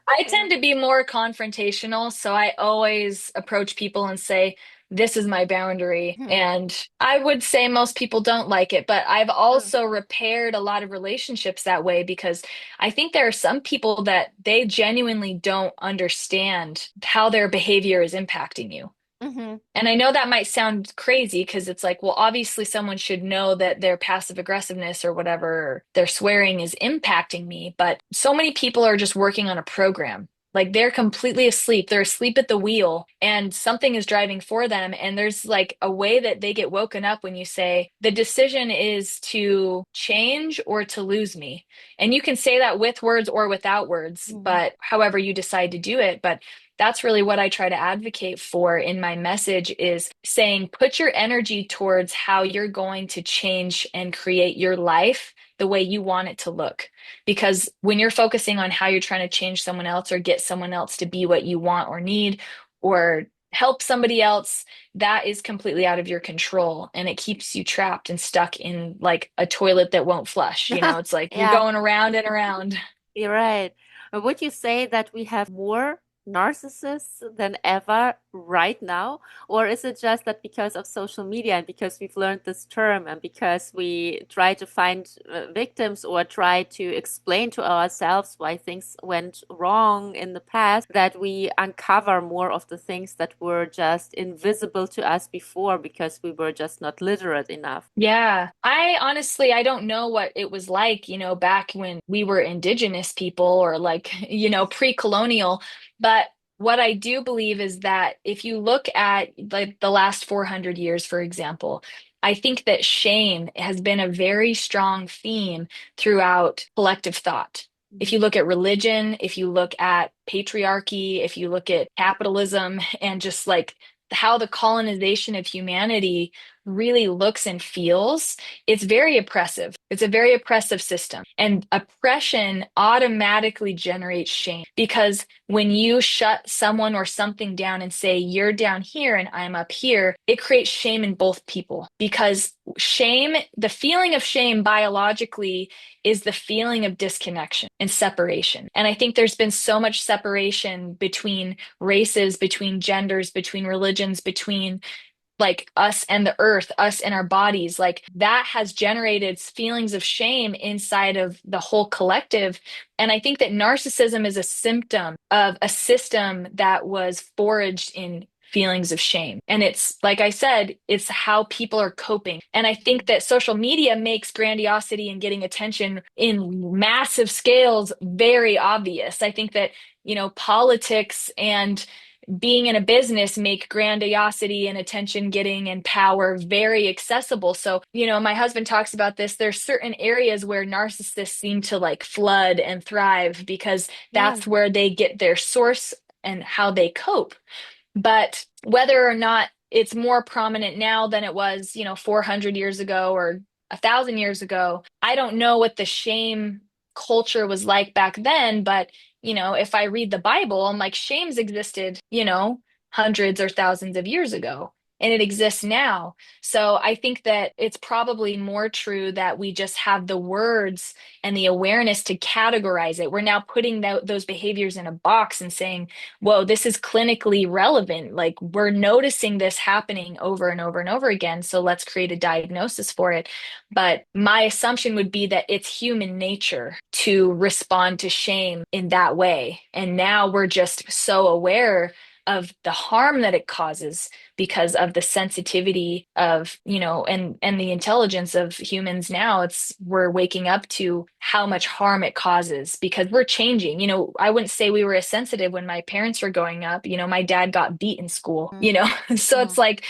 I Yeah. tend to be more confrontational, so I always approach people and say, this is my boundary. Hmm. And I would say most people don't like it, but I've Hmm. also repaired a lot of relationships that way because I think there are some people that they genuinely don't understand how their behavior is impacting you. Hmm. And I know that might sound crazy because it's like, well, obviously someone should know that their passive aggressiveness or whatever their swearing is impacting me. But so many people are just working on a program. Like they're completely asleep. They're asleep at the wheel and something is driving for them. And there's like a way that they get woken up when you say, the decision is to change or to lose me. And you can say that with words or without words, Hmm. but however you decide to do it. But that's really what I try to advocate for in my message is saying, put your energy towards how you're going to change and create your life the way you want it to look. Because when you're focusing on how you're trying to change someone else or get someone else to be what you want or need or help somebody else, that is completely out of your control and it keeps you trapped and stuck in like a toilet that won't flush. It's like you're Yeah. going around and around. You're right. Would you say that we have more narcissists than ever right now? Or is it just that because of social media and because we've learned this term and because we try to find victims or try to explain to ourselves why things went wrong in the past, that we uncover more of the things that were just invisible to us before because we were just not literate enough? Yeah, I don't know what it was like, back when we were indigenous people or like, pre-colonial. But what I do believe is that if you look at like the last 400 years, for example, I think that shame has been a very strong theme throughout collective thought. If Mhm. you look at religion, if you look at patriarchy, if you look at capitalism and just like how the colonization of humanity really looks and feels, it's very oppressive. It's a very oppressive system. And oppression automatically generates shame because when you shut someone or something down and say, you're down here and I'm up here, it creates shame in both people because shame, the feeling of shame biologically is the feeling of disconnection and separation. And I think there's been so much separation between races, between genders, between religions, between like us and the earth, us and our bodies, like that has generated feelings of shame inside of the whole collective. And I think that narcissism is a symptom of a system that was foraged in feelings of shame. And it's like I said, it's how people are coping. And I think that social media makes grandiosity and getting attention in massive scales very obvious. I think that, politics and being in a business make grandiosity and attention getting and power very accessible. So, my husband talks about this. There's certain areas where narcissists seem to like flood and thrive because Yeah. that's where they get their source and how they cope. But whether or not it's more prominent now than it was, 400 years ago or 1,000 years ago, I don't know what the shame culture was like back then. But, if I read the Bible, I'm like, shame's existed, hundreds or thousands of years ago. And it exists now. So I think that it's probably more true that we just have the words and the awareness to categorize it. We're now putting those behaviors in a box and saying, whoa, this is clinically relevant. Like we're noticing this happening over and over and over again. So let's create a diagnosis for it. But my assumption would be that it's human nature to respond to shame in that way. And now we're just so aware of the harm that it causes because of the sensitivity of, and the intelligence of humans now. We're waking up to how much harm it causes because we're changing. I wouldn't say we were as sensitive when my parents were growing up. My dad got beat in school, so Mhm. it's like,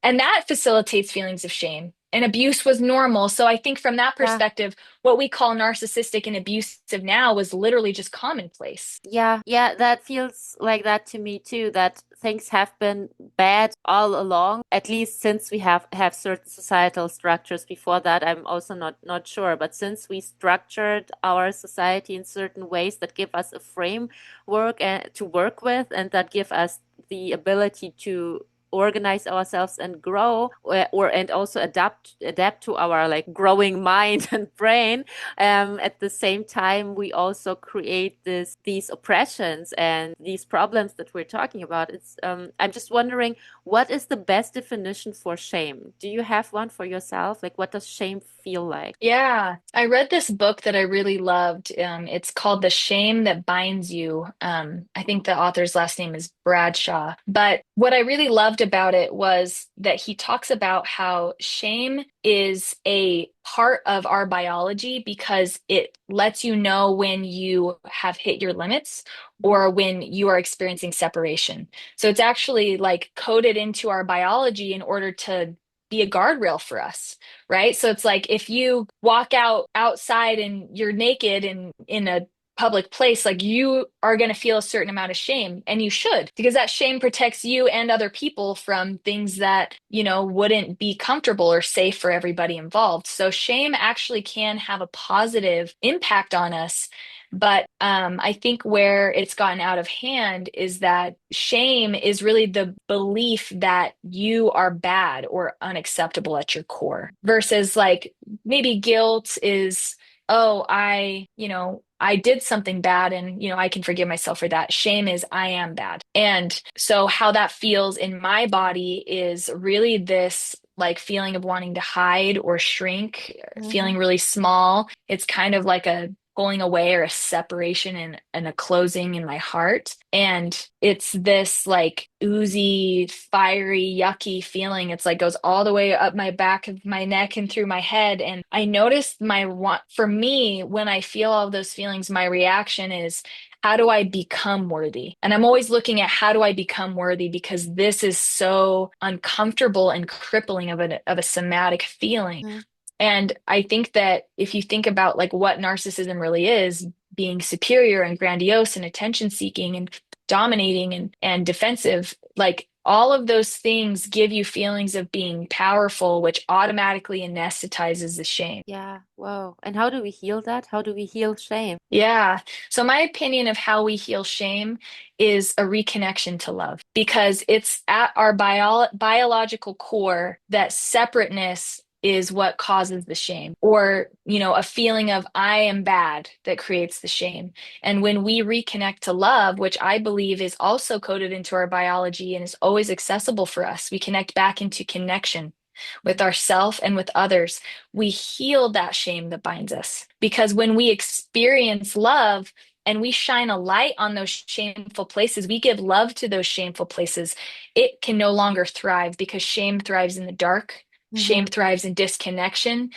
and that facilitates feelings of shame. And abuse was normal. So I think from that Yeah. perspective, what we call narcissistic and abusive now was literally just commonplace. Yeah, yeah, that feels like that to me too, that things have been bad all along, at least since we have certain societal structures. Before that, I'm also not sure, but since we structured our society in certain ways that give us a framework to work with and that give us the ability to organize ourselves and grow or and also adapt to our like growing mind and brain, at the same time, we also create these oppressions and these problems that we're talking about. I'm just wondering, what is the best definition for shame? Do you have one for yourself? Like, what does shame feel like? Yeah, I read this book that I really loved. It's called The Shame That Binds You. I think the author's last name is Bradshaw. But what I really loved about it was that he talks about how shame is a part of our biology because it lets you know when you have hit your limits or when you are experiencing separation. So it's actually like coded into our biology in order to be a guardrail for us, right? So it's like if you walk outside and you're naked and in a public place, like you are going to feel a certain amount of shame, and you should, because that shame protects you and other people from things that, wouldn't be comfortable or safe for everybody involved. So shame actually can have a positive impact on us. But I think where it's gotten out of hand is that shame is really the belief that you are bad or unacceptable at your core, versus like maybe guilt is, oh, I did something bad and, I can forgive myself for that. Shame is, I am bad. And so how that feels in my body is really this like feeling of wanting to hide or shrink, Mhm. feeling really small. It's kind of like a pulling away or a separation and a closing in my heart. And it's this like oozy, fiery, yucky feeling. It's like goes all the way up my back of my neck and through my head. And I noticed for me, when I feel all those feelings, my reaction is, how do I become worthy? And I'm always looking at how do I become worthy because this is so uncomfortable and crippling of a somatic feeling. Mhm. And I think that if you think about like what narcissism really is, being superior and grandiose and attention seeking and dominating and defensive, like All of those things give you feelings of being powerful, which automatically anesthetizes the shame. Yeah. Whoa. And how do we heal that? How do we heal shame? Yeah. So my opinion of how we heal shame is a reconnection to love because it's at our biological core that separateness is what causes the shame or, a feeling of I am bad that creates the shame. And when we reconnect to love, which I believe is also coded into our biology and is always accessible for us, we connect back into connection with ourself and with others. We heal that shame that binds us. Because when we experience love and we shine a light on those shameful places, we give love to those shameful places, it can no longer thrive because shame thrives in the dark. Shame Mm-hmm. thrives in disconnection.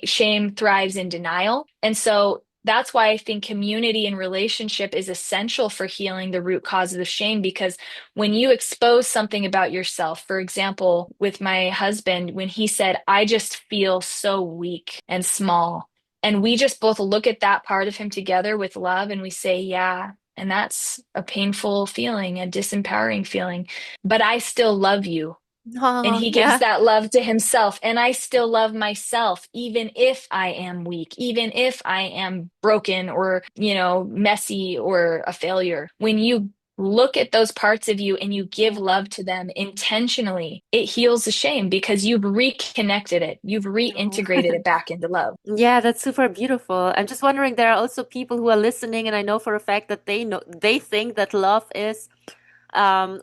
Shame thrives in denial. And so that's why I think community and relationship is essential for healing the root causes of shame because when you expose something about yourself, for example, with my husband, when he said, I just feel so weak and small. And we just both look at that part of him together with love and we say, yeah. And that's a painful feeling, a disempowering feeling. But I still love you. And Oh, he gives yeah. that love to himself. And I still love myself, even if I am weak, even if I am broken or, messy or a failure. When you look at those parts of you and you give Yeah. love to them intentionally, it heals the shame because you've reconnected it. You've No. reintegrated it back into love. Yeah, that's super beautiful. I'm just wondering, there are also people who are listening, and I know for a fact that they think that love is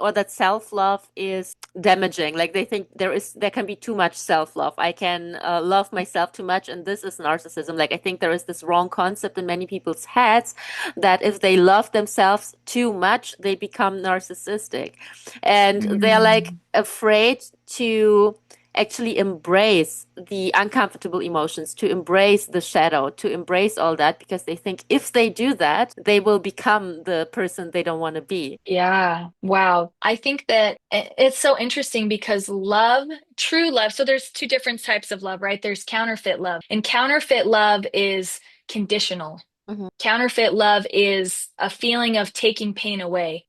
or that self-love is damaging. Like they think there can be too much self-love. I can love myself too much, and this is narcissism. Like I think there is this wrong concept in many people's heads that if they love themselves too much, they become narcissistic, and they're like Mm. afraid to actually embrace the uncomfortable emotions, to embrace the shadow, to embrace all that, because they think if they do that, they will become the person they don't want to be. Yeah. Wow. I think that it's so interesting because love, true love, so there's two different types of love, right? There's counterfeit love, and counterfeit love is conditional. Hmm. Counterfeit love is a feeling of taking pain away.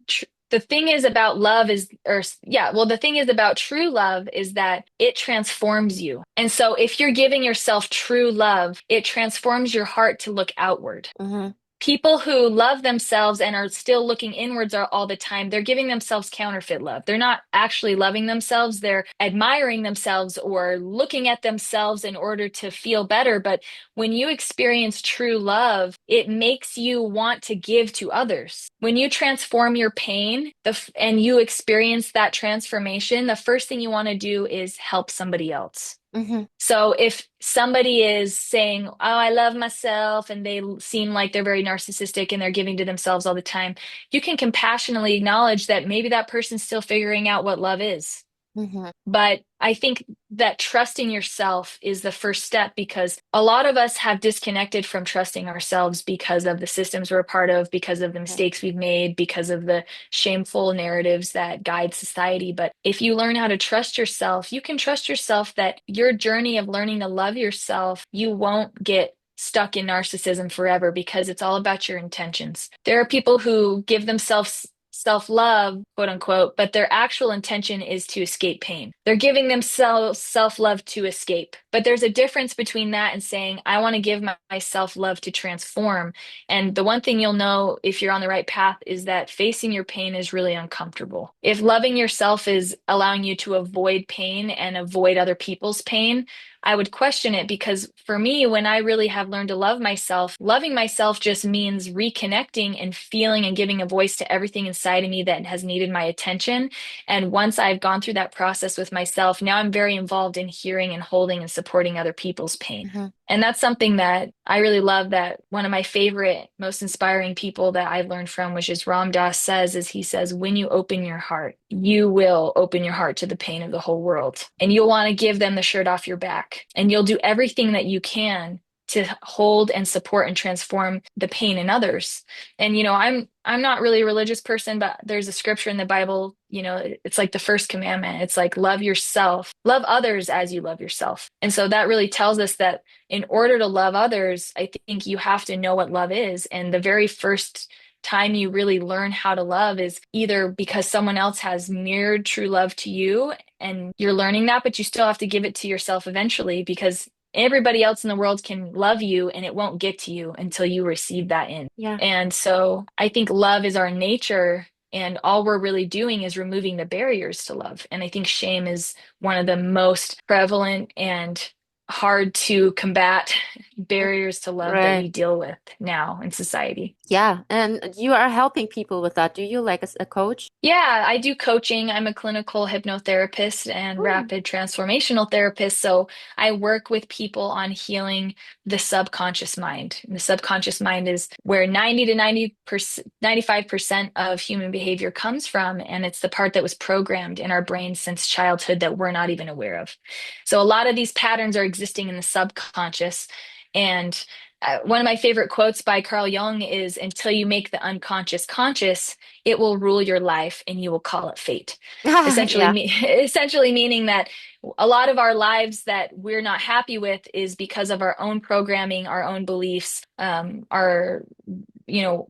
The thing is about love is, or yeah, well, the thing is about true love is that it transforms you. And so if you're giving yourself true love, it transforms your heart to look outward. Hmm. People who love themselves and are still looking inwards all the time, they're giving themselves counterfeit love. They're not actually loving themselves. They're admiring themselves or looking at themselves in order to feel better. But when you experience true love, it makes you want to give to others. When you transform your pain and you experience that transformation, the first thing you want to do is help somebody else. Hmm. So if somebody is saying, "Oh, I love myself," and they seem like they're very narcissistic and they're giving to themselves all the time, you can compassionately acknowledge that maybe that person's still figuring out what love is. Hmm. But I think that trusting yourself is the first step because a lot of us have disconnected from trusting ourselves because of the systems we're a part of, because of the Yeah. mistakes we've made, because of the shameful narratives that guide society. But if you learn how to trust yourself, you can trust yourself that your journey of learning to love yourself, you won't get stuck in narcissism forever because it's all about your intentions. There are people who give themselves self-love, quote unquote, but their actual intention is to escape pain. They're giving themselves self-love to escape. But there's a difference between that and saying, I want to give myself love to transform. And the one thing you'll know if you're on the right path is that facing your pain is really uncomfortable. If loving yourself is allowing you to avoid pain and avoid other people's pain, I would question it because for me, when I really have learned to love myself, loving myself just means reconnecting and feeling and giving a voice to everything inside of me that has needed my attention. And once I've gone through that process with myself, now I'm very involved in hearing and holding and supporting other people's pain. Hmm. And that's something that I really love that one of my favorite, most inspiring people that I've learned from, which is Ram Dass says, is he says, when you open your heart, you will open your heart to the pain of the whole world. And you'll want to give them the shirt off your back. And you'll do everything that you can to hold and support and transform the pain in others. And I'm not really a religious person, but there's a scripture in the Bible, it's like the first commandment. It's like love yourself, love others as you love yourself. And so that really tells us that in order to love others, I think you have to know what love is. And the very first time you really learn how to love is either because someone else has mirrored true love to you and you're learning that, but you still have to give it to yourself eventually because everybody else in the world can love you and it won't get to you until you receive that in. Yeah. And so I think love is our nature. And all we're really doing is removing the barriers to love. And I think shame is one of the most prevalent and hard to combat barriers to love that Right. we deal with now in society. Yeah. And you are helping people with that. Do you, like as a coach? Yeah, I do coaching. I'm a clinical hypnotherapist and Ooh. rapid transformational therapist. So I work with people on healing the subconscious mind. And the subconscious mind is where 90 to 90%, 95% of human behavior comes from. And it's the part that was programmed in our brains since childhood that we're not even aware of. So a lot of these patterns are existing in the subconscious. And one of my favorite quotes by Carl Jung is, until you make the unconscious conscious, it will rule your life and you will call it fate. Essentially, Yeah. essentially meaning that a lot of our lives that we're not happy with is because of our own programming, our own beliefs, our,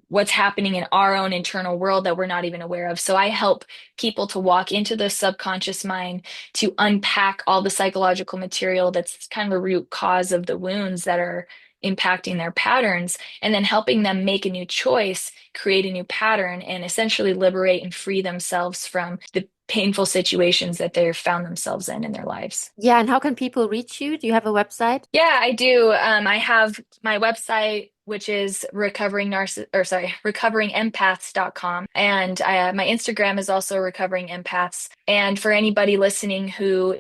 what's happening in our own internal world that we're not even aware of. So I help people to walk into the subconscious mind to unpack all the psychological material that's kind of a root cause of the wounds that are impacting their patterns, and then helping them make a new choice, create a new pattern, and essentially liberate and free themselves from the painful situations that they've found themselves in their lives. Yeah. And how can people reach you? Do you have a website? Yeah, I do. I have my website, which is recoveringempaths.com. And my Instagram is also recovering empaths. And for anybody listening who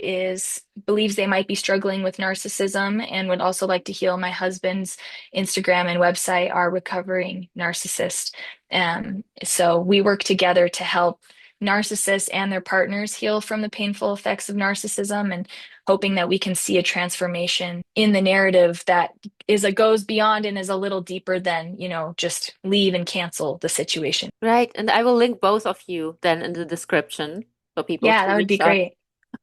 believes they might be struggling with narcissism and would also like to heal, my husband's Instagram and website are recovering narcissist. So we work together to help narcissists and their partners heal from the painful effects of narcissism, and hoping that we can see a transformation in the narrative that goes beyond and is a little deeper than, just leave and cancel the situation. Right. And I will link both of you then in the description for people Yeah, to that would be reach out. great.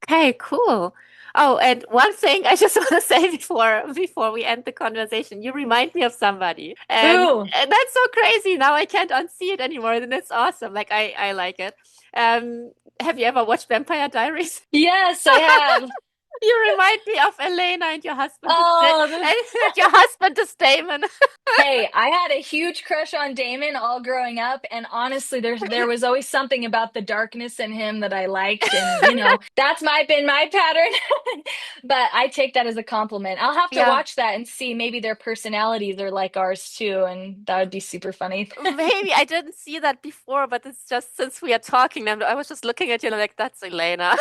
Okay, cool. Oh, and one thing I just want to say before we end the conversation, you remind me of somebody, Ooh, and that's so crazy. Now I can't unsee it anymore, and it's awesome. Like I like it. Have you ever watched Vampire Diaries? yes, I have. You remind me of Elena and your husband, Oh, and your husband is Damon. hey, I had a huge crush on Damon all growing up, and honestly, there was always something about the darkness in him that I liked, and that's been my pattern. But I take that as a compliment. I'll have to Yeah. watch that and see maybe their personalities are like ours too, and that would be super funny. Maybe I didn't see that before, but it's just since we are talking, I was just looking at you and like, that's Elena.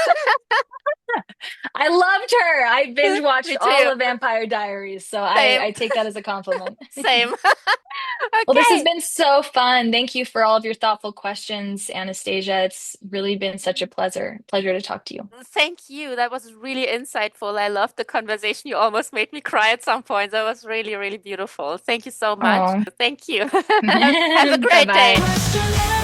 I loved her. I binge watched Me all too. of Vampire Diaries, so I, Same. I take that as a compliment. Same. Well, this has Okay. been so fun. Thank you for all of your thoughtful questions, Anastasia. It's really been such a pleasure to talk to you. Thank you. That was really insightful. I loved the conversation. You almost made me cry at some point. That was really, really beautiful. Thank you so much. Oh, Thank you. Have a bye great bye. day.